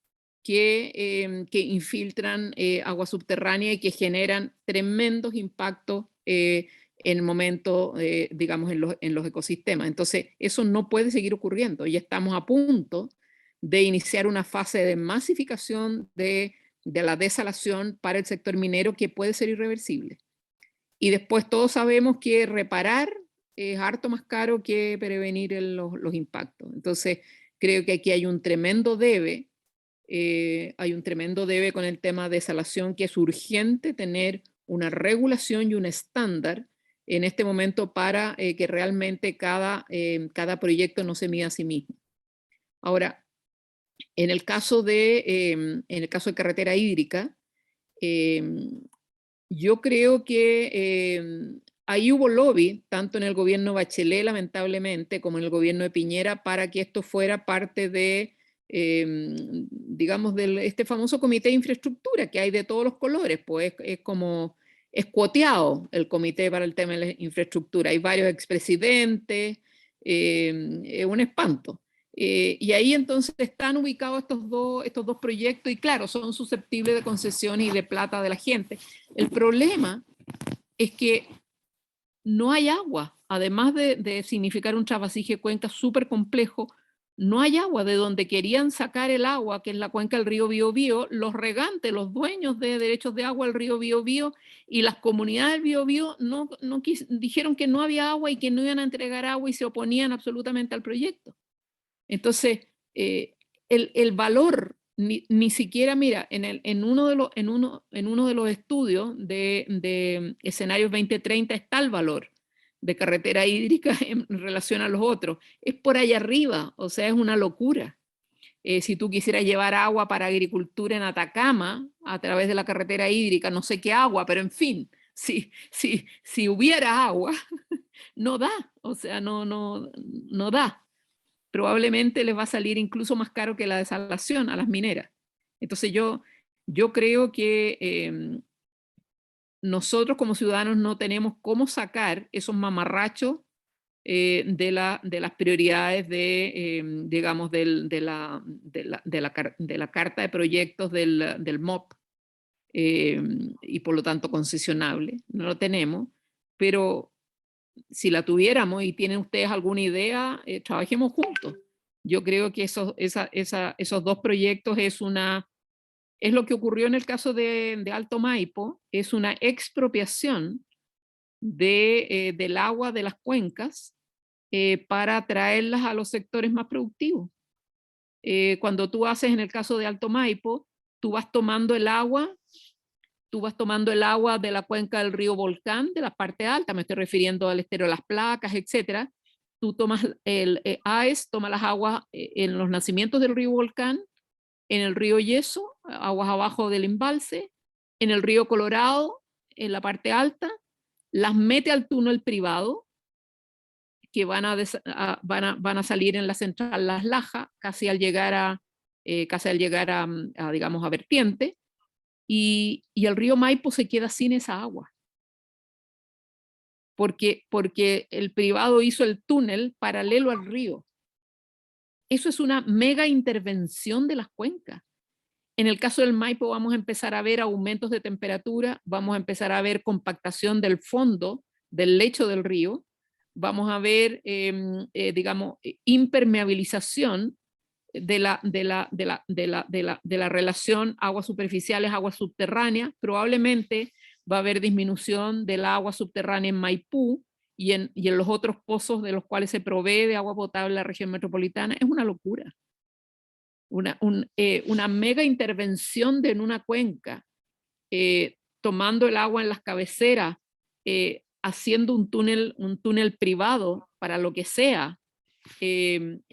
que infiltran agua subterránea y que generan tremendos impactos en el momento, digamos, en los ecosistemas. Entonces, eso no puede seguir ocurriendo. Ya estamos a punto de iniciar una fase de masificación de la desalación para el sector minero que puede ser irreversible. Y después todos sabemos que reparar es harto más caro que prevenir los impactos. Entonces, creo que aquí hay un tremendo debe con el tema de desalación, que es urgente tener una regulación y un estándar en este momento para que realmente cada proyecto no se mida a sí mismo. Ahora, en el caso de carretera hídrica, yo creo que ahí hubo lobby, tanto en el gobierno Bachelet, lamentablemente, como en el gobierno de Piñera, para que esto fuera parte de, digamos, de este famoso comité de infraestructura, que hay de todos los colores, pues es como, es cuoteado el comité para el tema de la infraestructura. Hay varios expresidentes, es un espanto. Y ahí entonces están ubicados estos dos proyectos y claro, son susceptibles de concesiones y de plata de la gente. El problema es que no hay agua, además de significar un trasvasije de cuencas súper complejo, no hay agua. De donde querían sacar el agua, que es la cuenca del río Biobío, los regantes, los dueños de derechos de agua del río Biobío y las comunidades del Biobío dijeron que no había agua y que no iban a entregar agua y se oponían absolutamente al proyecto. Entonces, el valor, ni siquiera, mira, en uno de los estudios de escenarios 2030 está el valor de carretera hídrica en relación a los otros. Es por allá arriba, o sea, es una locura. Si tú quisieras llevar agua para agricultura en Atacama a través de la carretera hídrica, no sé qué agua, pero en fin, si hubiera agua, no da, o sea, no da. Probablemente les va a salir incluso más caro que la desalación a las mineras. Entonces yo creo que nosotros como ciudadanos no tenemos cómo sacar esos mamarrachos de las prioridades digamos, de la carta de proyectos del MOP y por lo tanto concesionable. No lo tenemos, pero si la tuviéramos y tienen ustedes alguna idea, trabajemos juntos. Yo creo que esos dos proyectos es lo que ocurrió en el caso de Alto Maipo, es una expropiación del agua de las cuencas para traerlas a los sectores más productivos. Cuando tú haces, en el caso de Alto Maipo, tú vas tomando el agua de la cuenca del río Volcán, de la parte alta, me estoy refiriendo al estero de las Placas, etcétera. Tú tomas AES toma las aguas en los nacimientos del río Volcán, en el río Yeso, aguas abajo del embalse, en el río Colorado, en la parte alta, las mete al túnel privado, que van a salir en la central Las Lajas, casi al llegar a digamos, a vertiente, y el río Maipo se queda sin esa agua. Porque el privado hizo el túnel paralelo al río. Eso es una mega intervención de las cuencas. En el caso del Maipo vamos a empezar a ver aumentos de temperatura, vamos a empezar a ver compactación del fondo, del lecho del río, vamos a ver, digamos, impermeabilización de la relación aguas superficiales, aguas subterráneas. Probablemente va a haber disminución del agua subterránea en Maipú y en los otros pozos de los cuales se provee de agua potable en la región metropolitana. Es una locura. Una mega intervención en una cuenca, tomando el agua en las cabeceras, haciendo un túnel privado para lo que sea,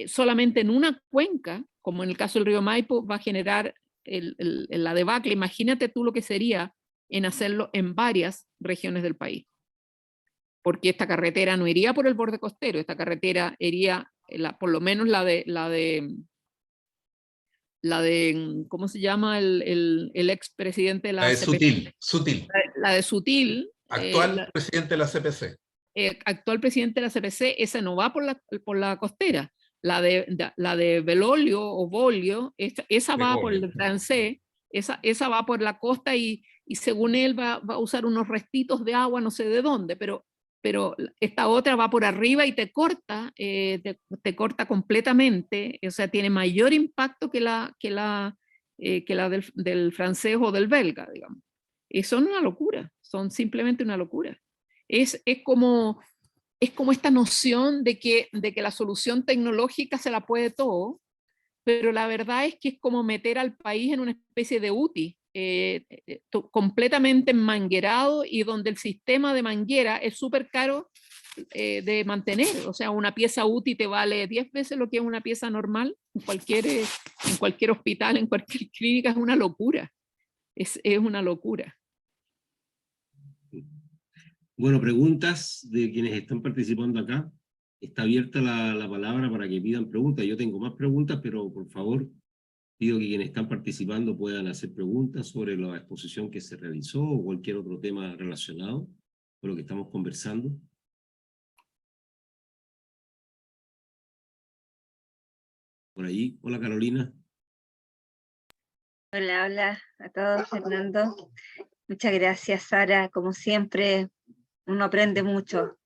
solamente en una cuenca, como en el caso del río Maipo, va a generar la debacle. Imagínate tú lo que sería en hacerlo en varias regiones del país. Porque esta carretera no iría por el borde costero, esta carretera iría, por lo menos la de ¿cómo se llama el expresidente de la CPC? Sutil. La de Sutil. Actual presidente de la CPC. Actual presidente de la CPC, esa no va por la costera. La de Belolio o Bolio, esa va por el francés, esa va por la costa y según él va a usar unos restitos de agua, no sé de dónde, pero esta otra va por arriba y te corta completamente, o sea, tiene mayor impacto que la del francés o del belga, digamos. Son una locura, son simplemente una locura. Es como esta noción de que la solución tecnológica se la puede todo, pero la verdad es que es como meter al país en una especie de UTI, completamente manguerado y donde el sistema de manguera es súper caro de mantener. O sea, una pieza UTI te vale 10 veces lo que es una pieza normal en cualquier hospital, en cualquier clínica. Es una locura. Es una locura. Bueno, preguntas de quienes están participando acá. Está abierta la palabra para que pidan preguntas. Yo tengo más preguntas, pero por favor, pido que quienes están participando puedan hacer preguntas sobre la exposición que se realizó o cualquier otro tema relacionado con lo que estamos conversando. Por ahí. Hola, Carolina. Hola a todos, Fernando. Muchas gracias, Sara. Como siempre, uno aprende mucho.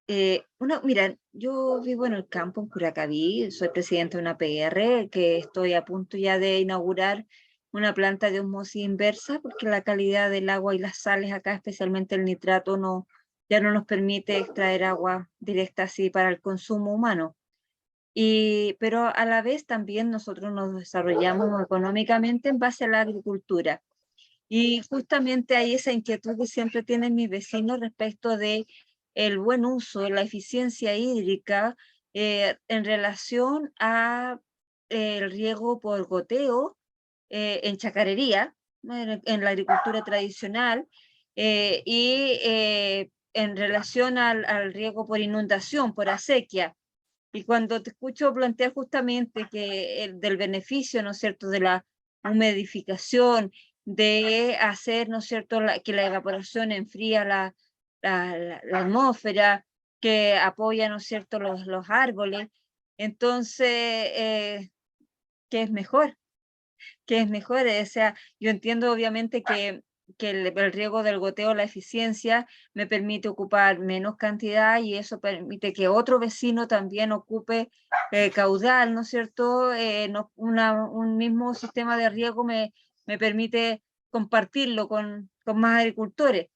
Mira, yo vivo en el campo, en Curacaví, soy presidenta de una PR, que estoy a punto ya de inaugurar una planta de osmosis inversa, porque la calidad del agua y las sales acá, especialmente el nitrato, ya no nos permite extraer agua directa así para el consumo humano. Pero a la vez también nosotros nos desarrollamos económicamente en base a la agricultura. Y justamente hay esa inquietud que siempre tienen mis vecinos respecto de el buen uso, la eficiencia hídrica en relación a el riego por goteo en chacarería, ¿no? En la agricultura tradicional, en relación al riego por inundación, por acequia. Y cuando te escucho plantear justamente que del beneficio, ¿no es cierto?, de la humidificación, de hacer, ¿no es cierto?, que la evaporación enfría la atmósfera, que apoya, ¿no es cierto?, los árboles. Entonces, ¿qué es mejor? ¿Qué es mejor? O sea, yo entiendo obviamente que el riego del goteo, la eficiencia, me permite ocupar menos cantidad y eso permite que otro vecino también ocupe caudal, ¿no es cierto? Un mismo sistema de riego me permite compartirlo con más agricultores.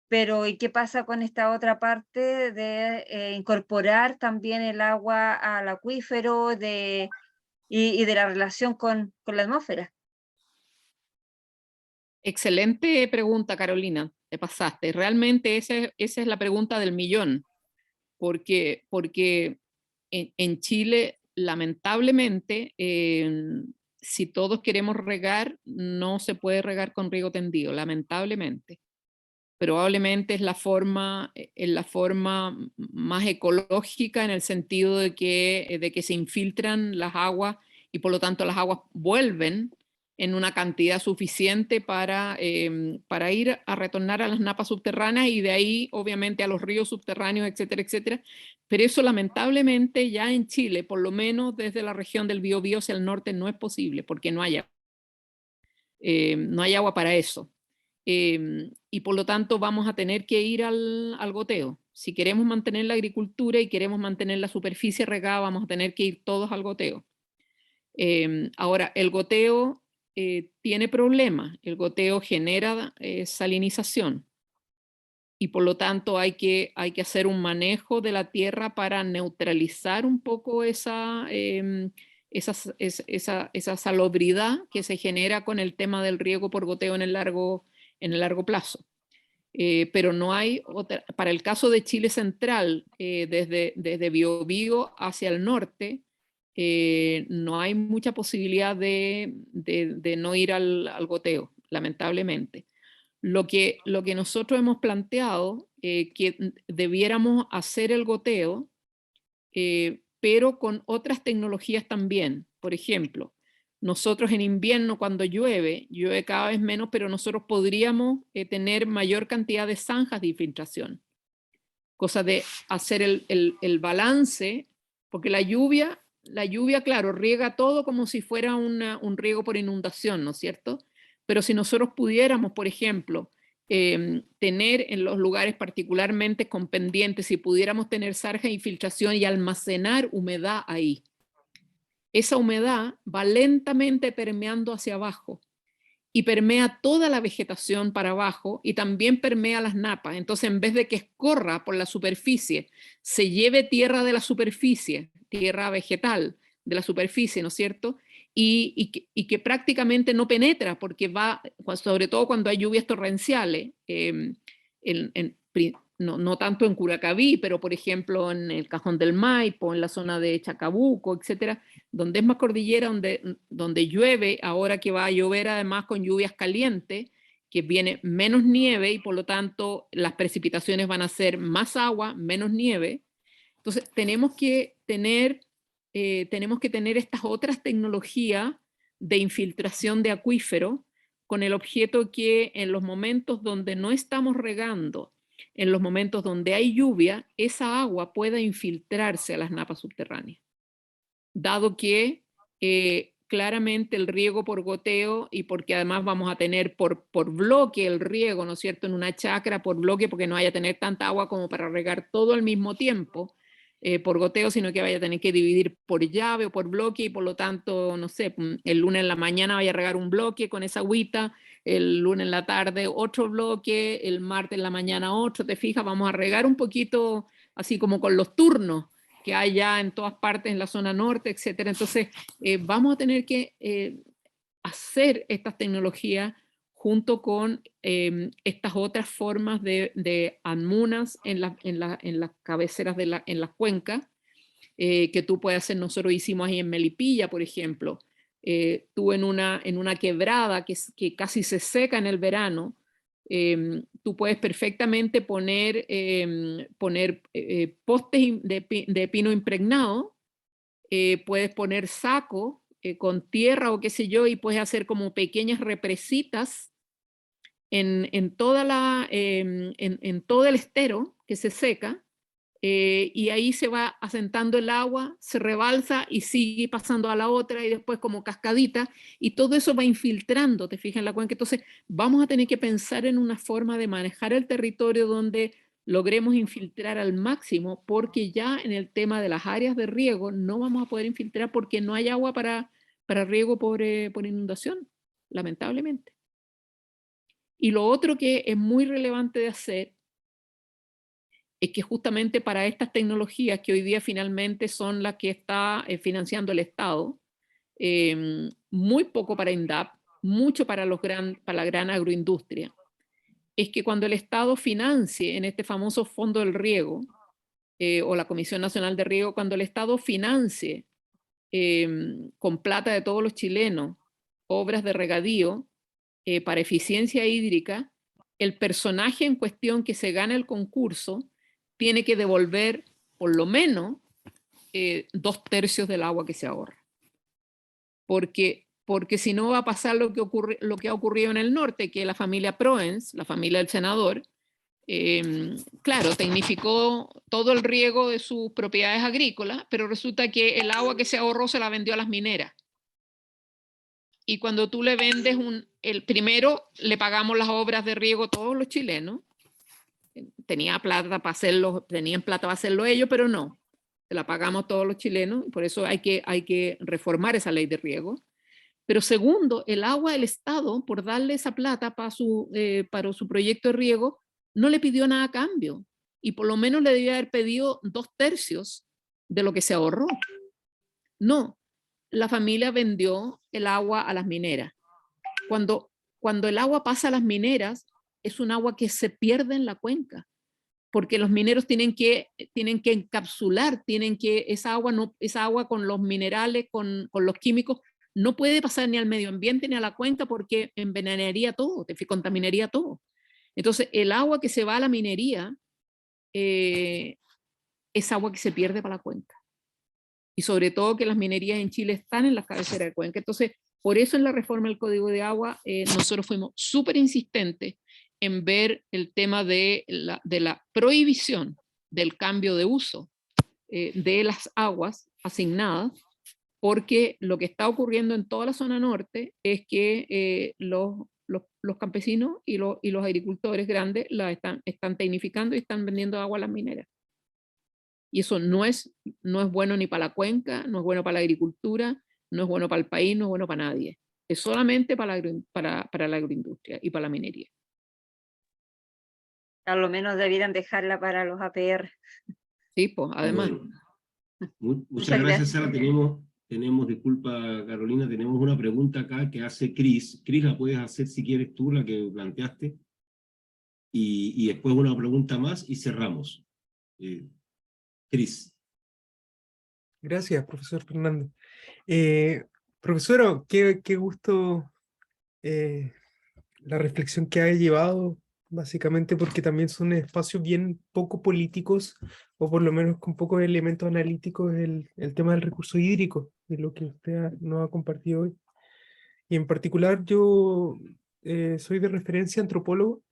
Pero, ¿y qué pasa con esta otra parte de incorporar también el agua al acuífero y de la relación con la atmósfera? Excelente pregunta, Carolina, te pasaste. Realmente esa es la pregunta del millón, porque en Chile, lamentablemente, si todos queremos regar, no se puede regar con riego tendido, lamentablemente. Probablemente es la forma más ecológica en el sentido de que se infiltran las aguas y por lo tanto las aguas vuelven en una cantidad suficiente para ir a retornar a las napas subterráneas y de ahí obviamente a los ríos subterráneos, etcétera, etcétera. Pero eso lamentablemente ya en Chile, por lo menos desde la región del Biobío hacia el norte, no es posible porque no hay agua para eso. Y por lo tanto vamos a tener que ir al goteo. Si queremos mantener la agricultura y queremos mantener la superficie regada, vamos a tener que ir todos al goteo. Ahora, el goteo tiene problemas. El goteo genera salinización y por lo tanto hay que hacer un manejo de la tierra para neutralizar un poco esa salubridad que se genera con el tema del riego por goteo en el largo plazo. Pero no hay otra, para el caso de Chile Central, desde Biobío hacia el norte, no hay mucha posibilidad de no ir al goteo, lamentablemente. Lo que nosotros hemos planteado, que debiéramos hacer el goteo, pero con otras tecnologías también. Por ejemplo, nosotros en invierno cuando llueve cada vez menos, pero nosotros podríamos tener mayor cantidad de zanjas de infiltración. Cosa de hacer el balance, porque la lluvia, claro, riega todo como si fuera un riego por inundación, ¿no es cierto? Pero si nosotros pudiéramos, por ejemplo, tener en los lugares particularmente con pendientes, si pudiéramos tener zanjas de infiltración y almacenar humedad ahí, esa humedad va lentamente permeando hacia abajo y permea toda la vegetación para abajo y también permea las napas. Entonces, en vez de que escorra por la superficie, se lleve tierra de la superficie, tierra vegetal de la superficie, ¿no es cierto? Y que prácticamente no penetra, porque va, sobre todo cuando hay lluvias torrenciales, no tanto en Curacaví, pero por ejemplo en el Cajón del Maipo, en la zona de Chacabuco, etcétera, donde es más cordillera, donde llueve, ahora que va a llover además con lluvias calientes, que viene menos nieve y por lo tanto las precipitaciones van a ser más agua, menos nieve. Entonces tenemos que tener estas otras tecnologías de infiltración de acuífero con el objeto que en los momentos donde no estamos regando, en los momentos donde hay lluvia, esa agua pueda infiltrarse a las napas subterráneas. Dado que claramente el riego por goteo, y porque además vamos a tener por bloque el riego, ¿no es cierto?, en una chacra por bloque, porque no vaya a tener tanta agua como para regar todo al mismo tiempo por goteo, sino que vaya a tener que dividir por llave o por bloque, y por lo tanto, no sé, el lunes en la mañana vaya a regar un bloque con esa agüita, el lunes en la tarde otro bloque, el martes en la mañana otro, te fijas, vamos a regar un poquito así como con los turnos que hay ya en todas partes en la zona norte, etcétera. Entonces, vamos a tener que hacer estas tecnologías junto con estas otras formas de anmunas en las cabeceras, en las cuencas, que tú puedes hacer. Nosotros hicimos ahí en Melipilla, por ejemplo, tú en una quebrada que casi se seca en el verano, tú puedes perfectamente poner postes de pino impregnado, puedes poner saco con tierra o qué sé yo, y puedes hacer como pequeñas represitas en todo el estero que se seca, y ahí se va asentando el agua, se rebalsa y sigue pasando a la otra, y después como cascadita, y todo eso va infiltrando, te fijas, en la cuenca. Entonces vamos a tener que pensar en una forma de manejar el territorio donde logremos infiltrar al máximo, porque ya en el tema de las áreas de riego no vamos a poder infiltrar porque no hay agua para riego por inundación, lamentablemente. Y lo otro que es muy relevante de hacer es que justamente para estas tecnologías que hoy día finalmente son las que está financiando el Estado, muy poco para INDAP, mucho para la gran agroindustria, es que cuando el Estado financie en este famoso Fondo del Riego, o la Comisión Nacional de Riego, cuando el Estado financie con plata de todos los chilenos obras de regadío para eficiencia hídrica, el personaje en cuestión que se gana el concurso tiene que devolver por lo menos 2/3 del agua que se ahorra. Porque si no va a pasar lo que ha ocurrido en el norte, que la familia Proens, la familia del senador, claro, tecnificó todo el riego de sus propiedades agrícolas, pero resulta que el agua que se ahorró se la vendió a las mineras. Y cuando tú le vendes el primero, le pagamos las obras de riego todos los chilenos. Tenían plata para hacerlo ellos, pero no. Se la pagamos todos los chilenos, y por eso hay que reformar esa ley de riego. Pero segundo, el agua del Estado, por darle esa plata para su proyecto de riego, no le pidió nada a cambio. Y por lo menos le debía haber pedido 2/3 de lo que se ahorró. No, la familia vendió el agua a las mineras. Cuando el agua pasa a las mineras, es un agua que se pierde en la cuenca, porque los mineros tienen que encapsular, esa agua con los minerales, con los químicos, no puede pasar ni al medio ambiente ni a la cuenca, porque envenenaría todo, contaminaría todo. Entonces, el agua que se va a la minería es agua que se pierde para la cuenca. Y sobre todo que las minerías en Chile están en las cabeceras de cuenca. Entonces, por eso en la reforma del Código de Agua, nosotros fuimos súper insistentes en ver el tema de la prohibición del cambio de uso de las aguas asignadas, porque lo que está ocurriendo en toda la zona norte es que los campesinos y los agricultores grandes la están tecnificando y están vendiendo agua a las mineras. Y eso no es bueno ni para la cuenca, no es bueno para la agricultura, no es bueno para el país, no es bueno para nadie. Es solamente para la agroindustria y para la minería. A lo menos debieran dejarla para los APR. Sí, pues, además. Bueno, muchas gracias, Sara. Tenemos, disculpa, Carolina, tenemos una pregunta acá que hace Cris. Cris, la puedes hacer si quieres tú, la que planteaste. Y después una pregunta más y cerramos. Cris. Gracias, profesor Fernando. Profesora, qué gusto la reflexión que ha llevado, básicamente porque también son espacios bien poco políticos, o por lo menos con pocos elementos analíticos, el tema del recurso hídrico, de lo que usted nos ha compartido hoy. Y en particular yo soy de referencia antropólogo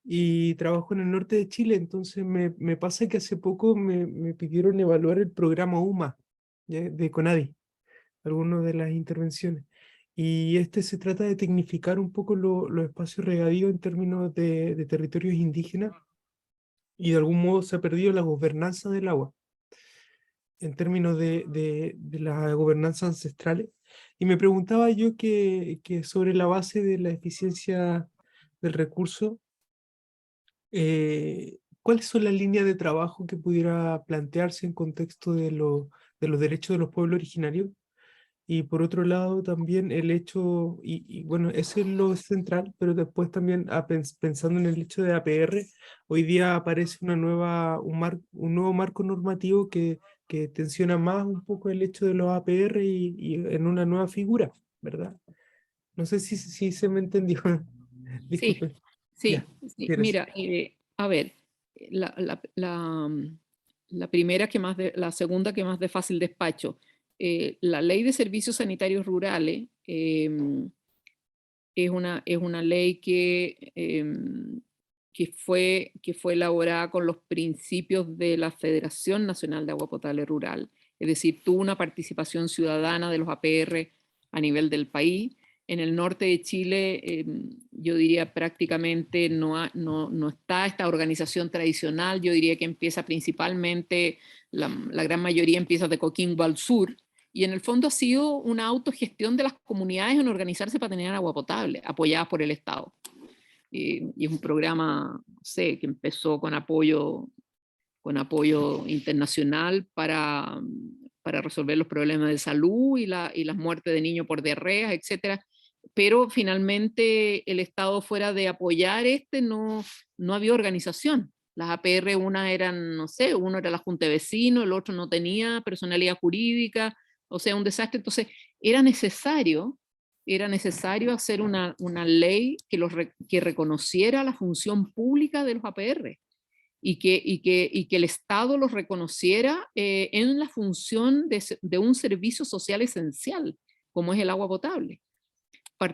y trabajo en el norte de Chile, entonces me pasa que hace poco me pidieron evaluar el programa UMA, ¿ya?, de CONADI, algunas de las intervenciones. Y se trata de tecnificar un poco los espacios regadíos en términos de territorios indígenas, y de algún modo se ha perdido la gobernanza del agua en términos de la gobernanza ancestrales. Y me preguntaba yo que sobre la base de la eficiencia del recurso, ¿cuáles son las líneas de trabajo que pudiera plantearse en contexto de los derechos de los pueblos originarios? Y por otro lado también el hecho, y bueno, eso es lo central, pero después también pensando en el hecho de APR, hoy día aparece un nuevo marco normativo que tensiona más un poco el hecho de los APR y en una nueva figura, ¿verdad? No sé si se me entendió. Disculpe. Sí, Ya, sí. tienes. Mira, a ver, la primera la segunda que más de fácil despacho. La Ley de Servicios Sanitarios Rurales es una ley que fue elaborada con los principios de la Federación Nacional de Agua Potable Rural, es decir, tuvo una participación ciudadana de los APR a nivel del país. En el norte de Chile, yo diría prácticamente no está esta organización tradicional, yo diría que empieza principalmente, la gran mayoría empieza de Coquimbo al sur, y en el fondo ha sido una autogestión de las comunidades en organizarse para tener agua potable, apoyadas por el Estado. Y es un programa, no sé, que empezó con apoyo internacional para resolver los problemas de salud y las muertes de niños por diarrea, etc. Pero finalmente el Estado, fuera de apoyar no había organización. Las APR, una eran, no sé, uno era la Junta de Vecinos, el otro no tenía personalidad jurídica, o sea, un desastre. Entonces era necesario hacer una ley que reconociera la función pública de los APR. Y que el Estado los reconociera en la función de un servicio social esencial, como es el agua potable.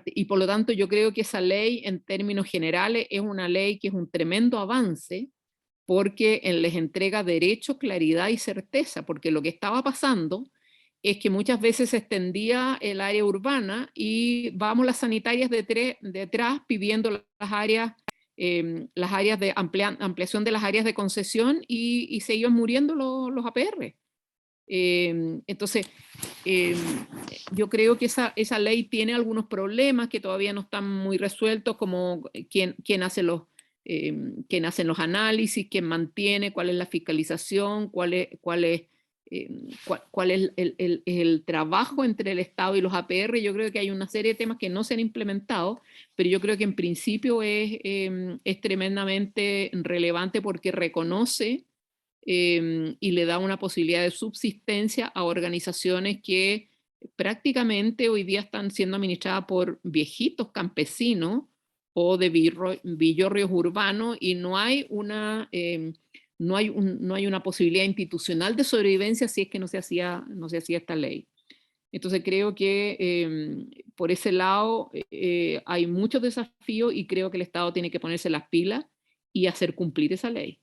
Y por lo tanto yo creo que esa ley, en términos generales, es una ley que es un tremendo avance, porque les entrega derecho, claridad y certeza, porque lo que estaba pasando es que muchas veces se extendía el área urbana y vamos las sanitarias detrás pidiendo las áreas de ampliación de las áreas de concesión, y se iban muriendo los APR. Entonces, yo creo que esa ley tiene algunos problemas que todavía no están muy resueltos, como quién hace los análisis, quién mantiene, cuál es la fiscalización, cuál es el trabajo entre el Estado y los APR. Yo creo que hay una serie de temas que no se han implementado, pero yo creo que en principio es tremendamente relevante, porque reconoce y le da una posibilidad de subsistencia a organizaciones que prácticamente hoy día están siendo administradas por viejitos campesinos o de villorrios urbanos, y no hay una posibilidad institucional de sobrevivencia si es que no se hacía esta ley. Entonces creo que por ese lado hay muchos desafíos, y creo que el Estado tiene que ponerse las pilas y hacer cumplir esa ley.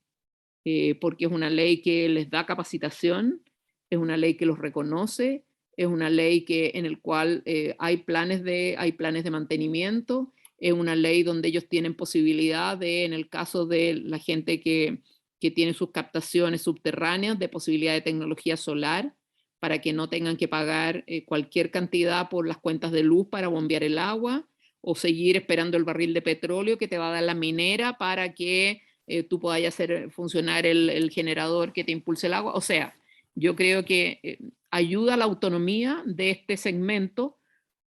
Porque es una ley que les da capacitación, es una ley que los reconoce, es una ley en el cual hay planes de mantenimiento, es una ley donde ellos tienen posibilidad en el caso de la gente que tiene sus captaciones subterráneas, de posibilidad de tecnología solar, para que no tengan que pagar cualquier cantidad por las cuentas de luz para bombear el agua, o seguir esperando el barril de petróleo que te va a dar la minera para que tú puedas hacer funcionar el generador que te impulse el agua. O sea, yo creo que ayuda a la autonomía de este segmento,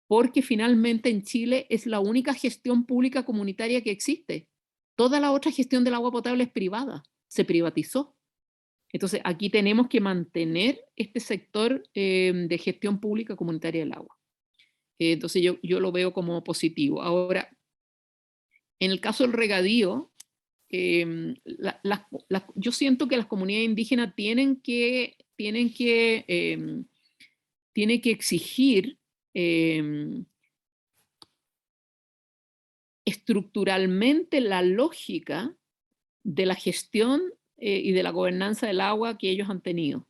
porque finalmente en Chile es la única gestión pública comunitaria que existe. Toda la otra gestión del agua potable es privada, se privatizó. Entonces aquí tenemos que mantener este sector de gestión pública comunitaria del agua. Entonces yo lo veo como positivo. Ahora, en el caso del regadío, yo siento que las comunidades indígenas tienen que exigir estructuralmente la lógica de la gestión y de la gobernanza del agua que ellos han tenido.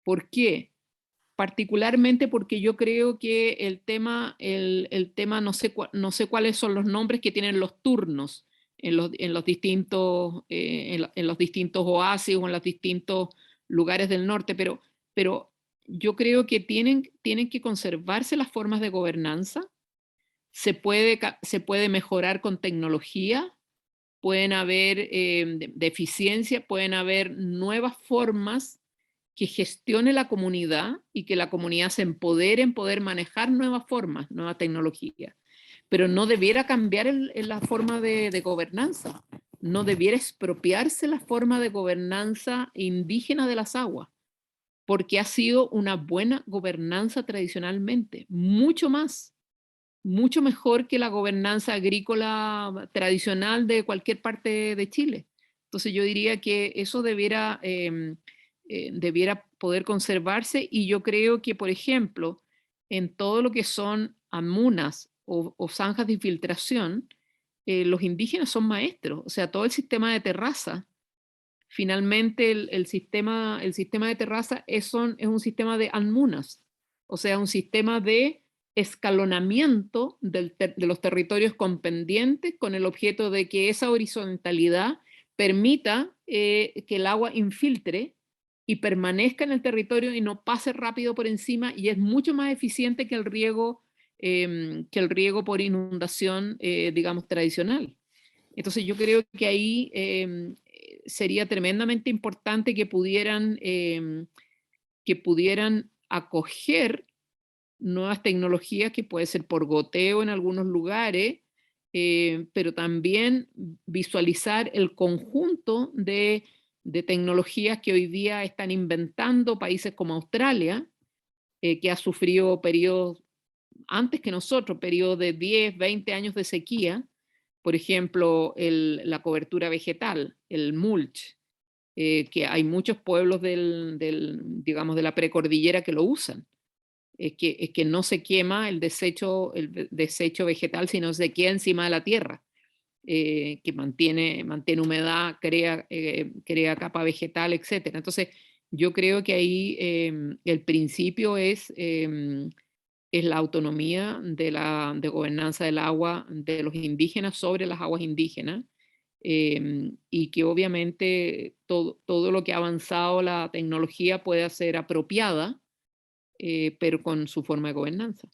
¿Por qué? particularmente porque yo creo que el tema no sé cuáles son los nombres que tienen los turnos en los distintos, en los distintos oasis o en los distintos lugares del norte, pero yo creo que tienen que conservarse las formas de gobernanza. Se puede mejorar con tecnología, pueden haber de eficiencia, pueden haber nuevas formas que gestione la comunidad y que la comunidad se empodere en poder manejar nuevas formas, nuevas tecnologías. Pero no debiera cambiar la forma de gobernanza, no debiera expropiarse la forma de gobernanza indígena de las aguas, porque ha sido una buena gobernanza tradicionalmente, mucho mejor que la gobernanza agrícola tradicional de cualquier parte de Chile. Entonces yo diría que eso debiera poder conservarse, y yo creo que, por ejemplo, en todo lo que son amunas o zanjas de infiltración, los indígenas son maestros. O sea, todo el sistema de terraza, finalmente el sistema de terraza es un sistema de amunas, o sea, un sistema de escalonamiento de los territorios con pendientes, con el objeto de que esa horizontalidad permita que el agua infiltre y permanezca en el territorio y no pase rápido por encima, y es mucho más eficiente que el riego por inundación, digamos, tradicional. Entonces yo creo que ahí sería tremendamente importante que pudieran acoger nuevas tecnologías, que puede ser por goteo en algunos lugares, pero también visualizar el conjunto de tecnologías que hoy día están inventando países como Australia, que ha sufrido periodos antes que nosotros, periodos de 10, 20 años de sequía. Por ejemplo, la cobertura vegetal, el mulch, que hay muchos pueblos digamos, de la precordillera que lo usan. Es que no se quema el desecho vegetal, sino se queda encima de la tierra, que mantiene humedad, crea capa vegetal, etc. Entonces, yo creo que ahí el principio es la autonomía de gobernanza del agua de los indígenas sobre las aguas indígenas, y que obviamente todo lo que ha avanzado la tecnología puede ser apropiada, pero con su forma de gobernanza.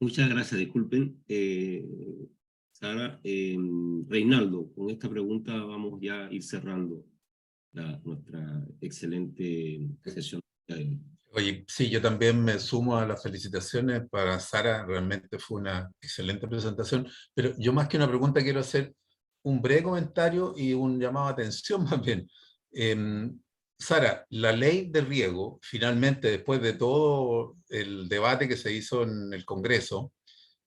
Muchas gracias, disculpen. Sara, Reinaldo, con esta pregunta vamos ya a ir cerrando nuestra excelente sesión. Oye, sí, yo también me sumo a las felicitaciones para Sara, realmente fue una excelente presentación, pero yo más que una pregunta quiero hacer un breve comentario y un llamado a atención más bien. Sara, la ley de riego, finalmente, después de todo el debate que se hizo en el Congreso,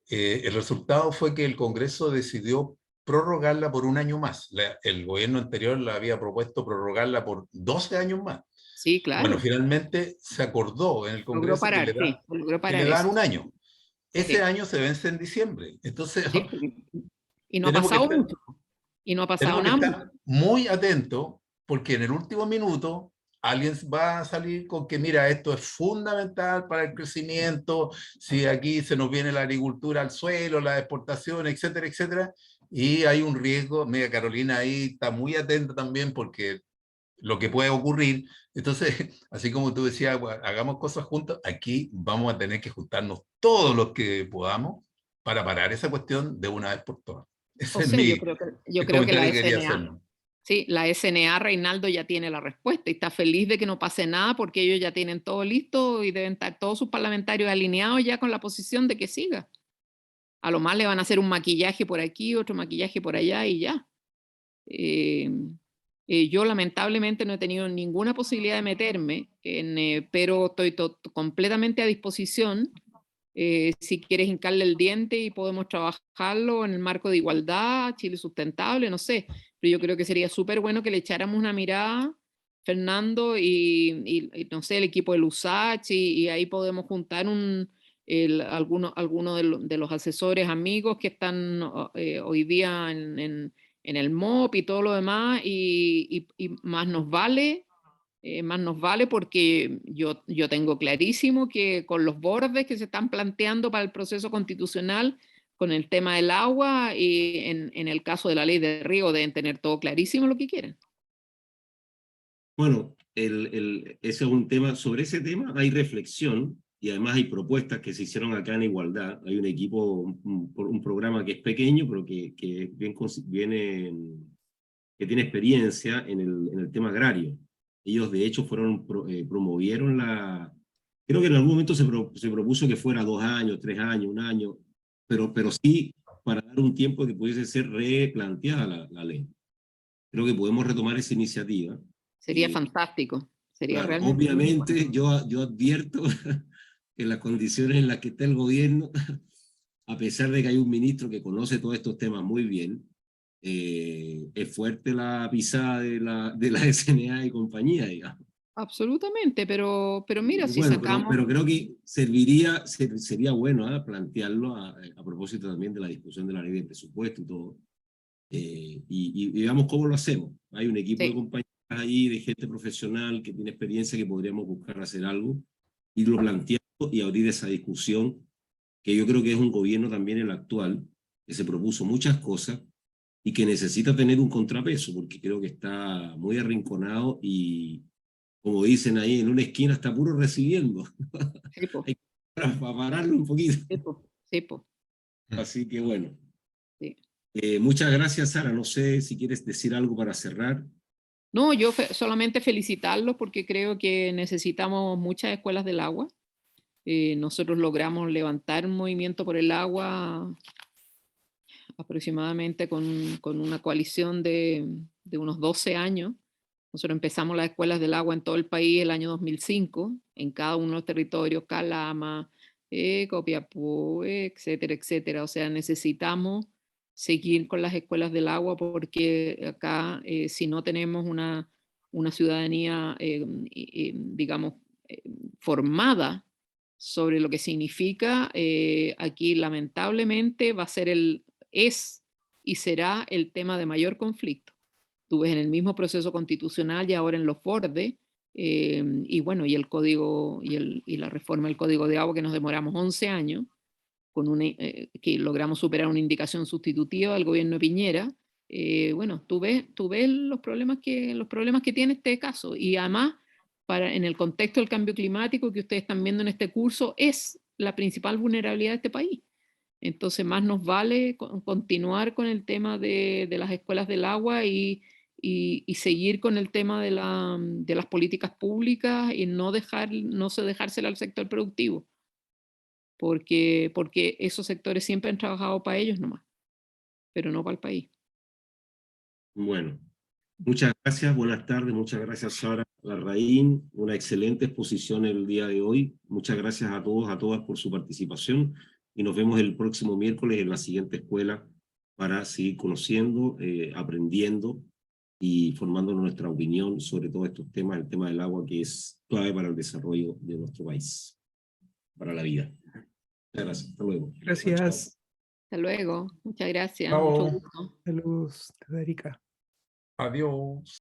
el resultado fue que el Congreso decidió prorrogarla por un año más. El gobierno anterior la había propuesto prorrogarla por 12 años más. Sí, claro. Bueno, finalmente se acordó en el Congreso que le dan un año. Ese año se vence en diciembre. Entonces, sí. Y no ha pasado mucho. Y no ha pasado nada. Tenemos que estar muy atentos, porque en el último minuto alguien va a salir con que, mira, esto es fundamental para el crecimiento, si aquí se nos viene la agricultura al suelo, la exportación, etcétera, etcétera, y hay un riesgo. Mira, Carolina ahí está muy atenta también, porque lo que puede ocurrir. Entonces, así como tú decías, bueno, hagamos cosas juntos, aquí vamos a tener que juntarnos todos los que podamos para parar esa cuestión de una vez por todas. Ese es yo creo que la que quería hacer. Sí, la SNA, Reinaldo, ya tiene la respuesta y está feliz de que no pase nada, porque ellos ya tienen todo listo y deben estar todos sus parlamentarios alineados ya con la posición de que siga. A lo más le van a hacer un maquillaje por aquí, otro maquillaje por allá y ya. Yo lamentablemente no he tenido ninguna posibilidad de meterme, pero estoy completamente a disposición. Si quieres hincarle el diente y podemos trabajarlo en el marco de igualdad, Chile sustentable, no sé. Pero yo creo que sería súper bueno que le echáramos una mirada, Fernando, y no sé, el equipo del USACH, y ahí podemos juntar algunos de los asesores amigos que están hoy día el MOP y todo lo demás, y más nos vale porque yo tengo clarísimo que con los bordes que se están planteando para el proceso constitucional, con el tema del agua y en el caso de la ley de riego deben tener todo clarísimo lo que quieren. Bueno, ese es un tema, sobre ese tema hay reflexión y además hay propuestas que se hicieron acá en Igualdad. Hay un equipo, un programa que es pequeño, pero que que tiene experiencia en el tema agrario. Ellos de hecho promovieron creo que en algún momento se propuso que fuera 2 años, 3 años, 1 año, pero sí para dar un tiempo que pudiese ser replanteada la ley. Creo que podemos retomar esa iniciativa. Sería fantástico. Sería Claro, realmente obviamente yo advierto que las condiciones en las que está el gobierno, a pesar de que hay un ministro que conoce todos estos temas muy bien, es fuerte la pisada de la SNA y compañía, digamos. Absolutamente, pero mira, Y si bueno, sacamos... pero creo que sería bueno plantearlo a propósito también de la discusión de la ley de presupuesto y todo, y veamos cómo lo hacemos. Hay un equipo de compañeros ahí, de gente profesional que tiene experiencia, que podríamos buscar hacer algo, irlo planteando y abrir esa discusión, que yo creo que es un gobierno también el actual, que se propuso muchas cosas y que necesita tener un contrapeso, porque creo que está muy arrinconado y, como dicen ahí, en una esquina está puro recibiendo. Sí, po. Hay que pararlo un poquito. Sí, po. Sí, po. Así que bueno. Sí. Muchas gracias, Sara. No sé si quieres decir algo para cerrar. No, yo solamente felicitarlos porque creo que necesitamos muchas escuelas del agua. Nosotros logramos levantar un movimiento por el agua aproximadamente con una coalición de unos 12 años. Nosotros empezamos las escuelas del agua en todo el país el año 2005, en cada uno de los territorios, Calama, Copiapó, etcétera, etcétera. O sea, necesitamos seguir con las escuelas del agua porque acá, si no tenemos una ciudadanía, digamos, formada sobre lo que significa, aquí lamentablemente va a ser es y será el tema de mayor conflicto. Tú ves en el mismo proceso constitucional y ahora en los bordes, y bueno, y el código y la reforma del Código de Agua que nos demoramos 11 años, que logramos superar una indicación sustitutiva del gobierno de Piñera. Bueno, tú ves los problemas que tiene este caso, y además en el contexto del cambio climático que ustedes están viendo en este curso, es la principal vulnerabilidad de este país. Entonces, más nos vale continuar con el tema de las escuelas del agua y seguir con el tema de las políticas públicas y no dejársela al sector productivo, porque esos sectores siempre han trabajado para ellos nomás, pero no para el país. Bueno, muchas gracias, buenas tardes, muchas gracias, Sara Larraín, una excelente exposición el día de hoy. Muchas gracias a todos, a todas por su participación, y nos vemos el próximo miércoles en la siguiente escuela para seguir conociendo, aprendiendo y formando nuestra opinión sobre todos estos temas, el tema del agua, que es clave para el desarrollo de nuestro país, para la vida. Muchas gracias, hasta luego. Gracias. Chao. Hasta luego, muchas gracias. Chao. Mucho gusto. Saludos, Erika. Adiós.